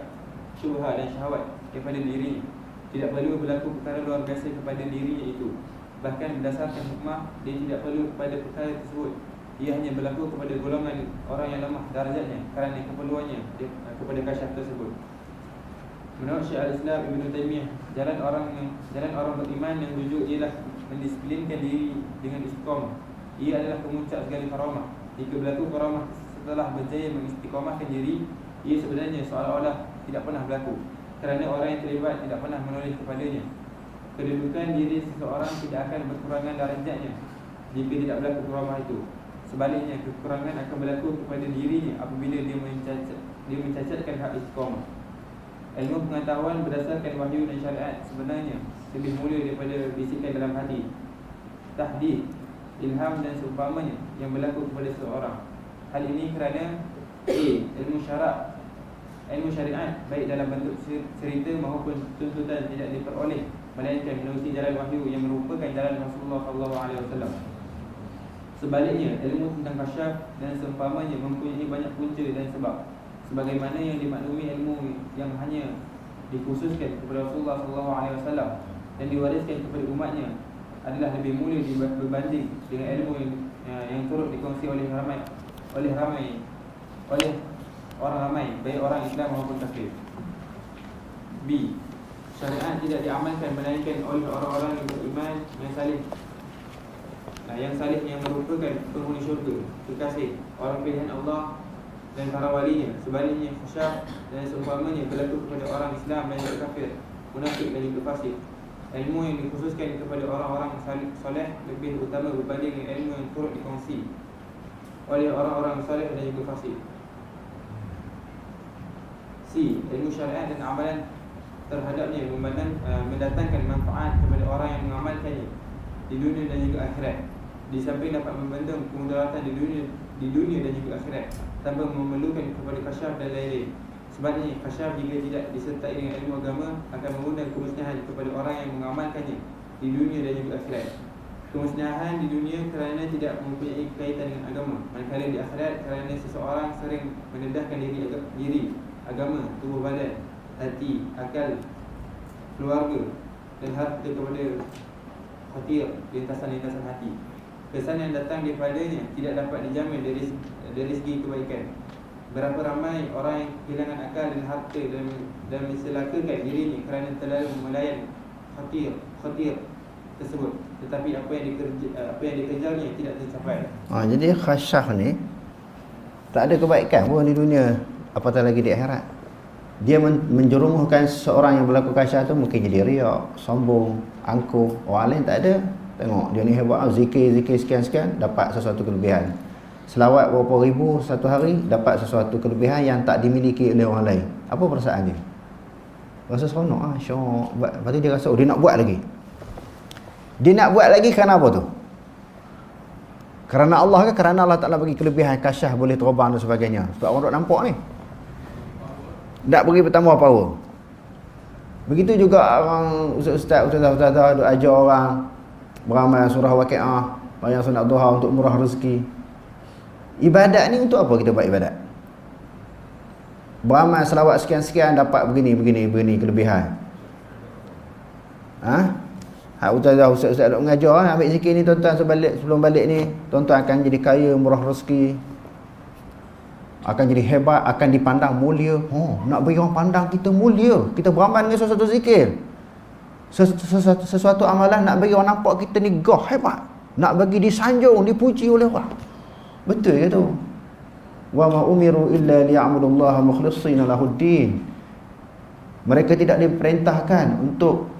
syubhat dan syahwat daripada dirinya. Tidak perlu berlaku perkara luar biasa kepada dirinya itu. Bahkan berdasarkan hikmah, dia tidak perlu kepada perkara tersebut. Ia hanya berlaku kepada golongan orang yang lemah darjatnya kerana keperluannya kepada kasyaf tersebut. Menurut Syekh Al-Islam Ibn Taymiyah, jalan orang beriman yang tujuh ialah mendisiplinkan diri dengan istiqamah. Ia adalah pemuncak segala karamah. Jika berlaku karamah setelah berjaya mengistiqamahkan diri, ia sebenarnya seolah-olah tidak pernah berlaku, kerana orang yang terlibat tidak pernah menulis kepadanya. Kedudukan diri seseorang tidak akan berkurangan darjatnya jika tidak berlaku karamah itu. Sebaliknya, kekurangan akan berlaku kepada dirinya apabila dia mencacatkan hak istiqamah. Ilmu pengetahuan berdasarkan wahyu dan syariat sebenarnya lebih mulia daripada bisikan dalam hati, tahdid, ilham dan seumpamanya yang berlaku kepada seseorang. Hal ini kerana ilmu syariat baik dalam bentuk cerita maupun tuntutan tidak diperoleh, melainkan melalui jalan wahyu yang merupakan jalan Rasulullah SAW. Sebaliknya, ilmu tentang kasyaf dan seumpamanya mempunyai banyak punca dan sebab. Sebagaimana yang dimaklumi, ilmu yang hanya dikhususkan kepada Rasulullah SAW dan diwariskan kepada umatnya adalah lebih mulia berbanding dengan ilmu yang turut dikongsi oleh orang ramai, baik orang Islam maupun kafir. B. Syariat tidak diamalkan melainkan oleh orang-orang yang beriman yang salih. Yang salih yang merupakan penghuni syurga, kekasih, orang pilihan Allah dan para walinya. Sebaliknya, khasyaf dan seumpamanya berlaku kepada orang Islam dan juga kafir, munafik dan juga fasik. Ilmu yang dikhususkan kepada orang-orang soleh lebih utama berbanding dengan ilmu yang turut dikongsi oleh orang-orang soleh dan juga fasik. C. Ilmu syariat dan amalan terhadapnya mendatangkan manfaat kepada orang yang mengamalkannya di dunia dan juga akhirat. Di samping dapat membendung kemudaratan di dunia dan juga akhirat tanpa memerlukan kepada kasyaf dan lain-lain. Sebaliknya, kasyaf jika tidak disertai dengan ilmu agama akan mengundang kemusnahan kepada orang yang mengamalkannya di dunia dan juga akhirat. Kemusnahan di dunia kerana tidak mempunyai kaitan dengan agama, manakala di akhirat kerana seseorang sering mendedahkan diri, agama, tubuh badan, hati, akal, keluarga dan harta kepada khatir, lintasan-lintasan hati. Kesan yang datang daripadanya tidak dapat dijamin dari segi kebaikan. Berapa ramai orang yang kehilangan akal dan harta dan mencelakakan dirinya kerana terlalu melayan khatir tersebut, tetapi apa yang dikejarnya tidak tercapai. Jadi khasyah ni tak ada kebaikan pun di dunia, apatah lagi di akhirat. Dia menjerumuhkan seorang yang berlaku khasyah tu mungkin jadi riak, sombong, angkuh. Orang lain tak ada. Tengok dia ni hebat, zikir sekian-sekian, dapat sesuatu kelebihan. Selawat berapa ribu satu hari, dapat sesuatu kelebihan yang tak dimiliki oleh orang lain. Apa perasaan dia? Rasa seronok, syok. Lepas tu dia rasa dia nak buat lagi. Dia nak buat lagi kerana apa tu? Kerana Allah ke? Kerana Allah Ta'ala bagi kelebihan, kasyah, boleh terbang dan sebagainya. Sebab orang duk nampak ni, tak bagi bertambah power. Begitu juga orang ustaz-ustaz duk ajar orang beramal surah Waqiah, bayang sunat duha untuk murah rezeki. Ibadat ni untuk apa kita buat ibadat? Beramal selawat sekian-sekian dapat begini kelebihan. Ustaz duk mengajar, ambil zikir ni tuan-tuan sebelum balik ni, tuan-tuan akan jadi kaya, murah rezeki, akan jadi hebat, akan dipandang mulia. Nak bagi orang pandang kita mulia, kita beramal dengan sesuatu zikir, sesuatu amalan, nak bagi orang nampak kita ni hebat, nak bagi disanjung, dipuji oleh orang. Betul ke tu? Wa ma umiru illa liya'budullaha mukhlishina lahuddin. Mereka tidak diperintahkan untuk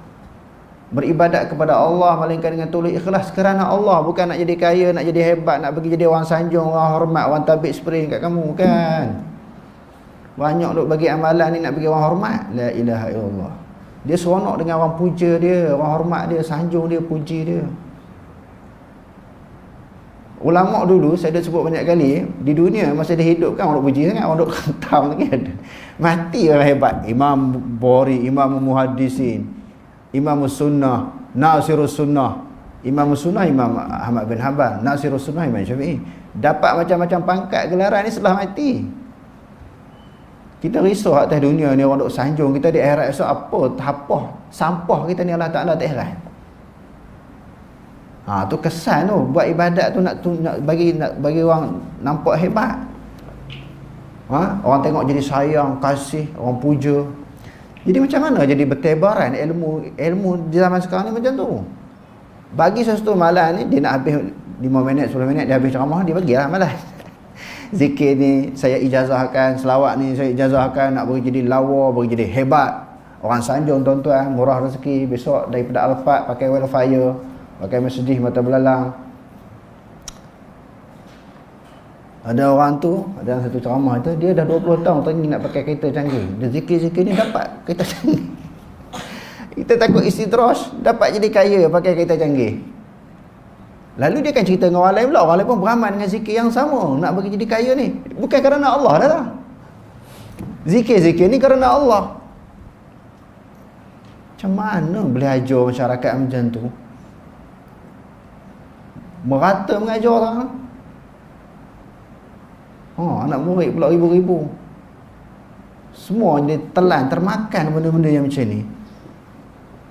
beribadat kepada Allah melainkan dengan tulus ikhlas kerana Allah, bukan nak jadi kaya, nak jadi hebat, nak bagi jadi orang sanjung, orang hormat, orang tabik spring kat kamu, kan? Banyak duk bagi amalan ni nak bagi orang hormat. La ilaha illallah. Dia seronok dengan orang puja dia, orang hormat dia, sanjung dia, puji dia. Ulama dulu saya dah sebut banyak kali, di dunia masa dia hidup kan orang puji sangat, orang duk kentam lagi ada. Mati orang hebat, Imam Bukhari, Imam Muhaddisin, Imam Sunnah, Nasirus Sunnah. Imam Sunnah Imam Ahmad bin Hanbal, Nasirus Sunnah Imam Syafi'i. Dapat macam-macam pangkat gelaran ni setelah mati. Kita risau atas dunia ni, orang duk sanjung kita, di akhirat esok apa tapah sampah kita ni Allah Ta'ala tak heran. Tu kesan tu buat ibadat tu nak bagi orang nampak hebat. Orang tengok jadi sayang, kasih, orang puja. Jadi macam mana jadi bertebaran ilmu di zaman sekarang ni macam tu. Bagi sesuatu malam ni dia nak habis 5 minit 10 minit dia habis ceramah, dia bagilah malam. Zikir ni saya ijazahkan, selawat ni saya ijazahkan, nak bagi jadi lawa, bagi jadi hebat. Orang sanjung tuan-tuan, murah rezeki, besok daripada Al-Fat pakai wildfire, pakai Mercedes mata belalang. Ada orang tu, ada satu ceramah tu, dia dah 20 tahun tadi nak pakai kereta canggih. Dia zikir-zikir ni dapat kereta canggih. Kita takut istidraj, dapat jadi kaya pakai kereta canggih. Lalu dia akan cerita dengan orang lain pula, orang lain pun beramal dengan zikir yang sama, nak bagi jadi kaya ni. Bukan kerana Allah dah. Zikir-zikir ni kerana Allah. Macam mana boleh ajar masyarakat macam tu? Merata mengajar orang. Anak murid pula ribu-ribu. Semua dia telan, termakan benda-benda yang macam ni.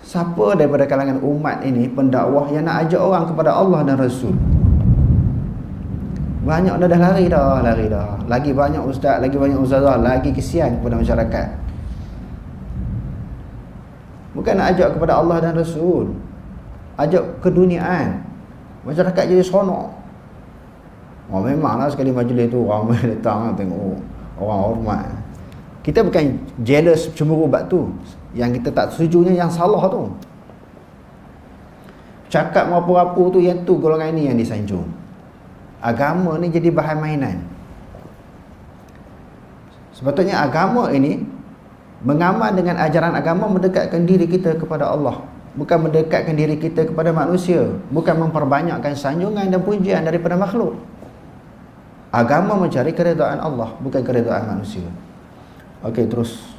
Siapa daripada kalangan umat ini, pendakwah yang nak ajak orang kepada Allah dan Rasul? Banyak dah lari dah. Lagi banyak ustaz, lagi banyak ustazah, lagi kesian kepada masyarakat. Bukan nak ajak kepada Allah dan Rasul, ajak keduniaan. Masyarakat jadi seronok. Memanglah sekali majlis tu ramai datang tengok orang hormat. Kita bukan jealous, cemburu bab tu. Yang kita tak setujunya yang salah tu. Cakap apa-apa tu, yang tu golongan ni yang disanjung. Agama ni jadi bahan mainan. Sepatutnya agama ini mengamal dengan ajaran agama, mendekatkan diri kita kepada Allah, bukan mendekatkan diri kita kepada manusia, bukan memperbanyakkan sanjungan dan pujian daripada makhluk. Agama mencari keredaan Allah, bukan keredaan manusia. Okey, terus.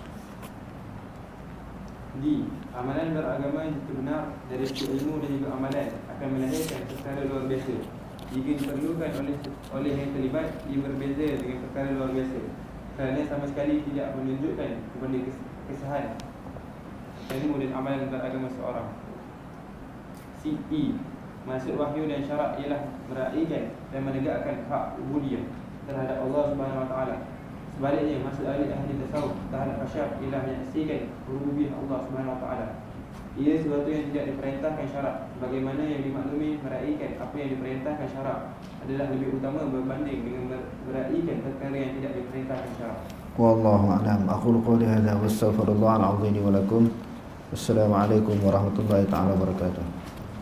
Amalan beragama yang benar dari ilmu dan juga amalan akan melahirkan perkara luar biasa. Jika diperlukan oleh yang terlibat, ia berbeza dengan perkara luar biasa kerana sama sekali tidak menunjukkan kepada kesahan ilmu dan amalan beragama seorang. CE, maksud wahyu dan syarak ialah meraihkan dan menegakkan hak ubudiyah terhadap Allah Subhanahu Wa Taala. Sebaliknya, maksud ahli tasawuf terhadap kasyaf ialah menyaksikan rububiyah Allah Subhanahu Wa Taala. Ia sesuatu yang tidak diperintahkan syarak, sebagaimana yang dimaklumi meraihkan apa yang diperintahkan syarak adalah lebih utama berbanding dengan meraihkan perkara yang tidak diperintahkan syarak. Wallahu a'lam. Aqulu qawli hadza wa astaghfirullah al-'azim li wa lakum. Wassalamu alaikum warahmatullahi taala wabarakatuh.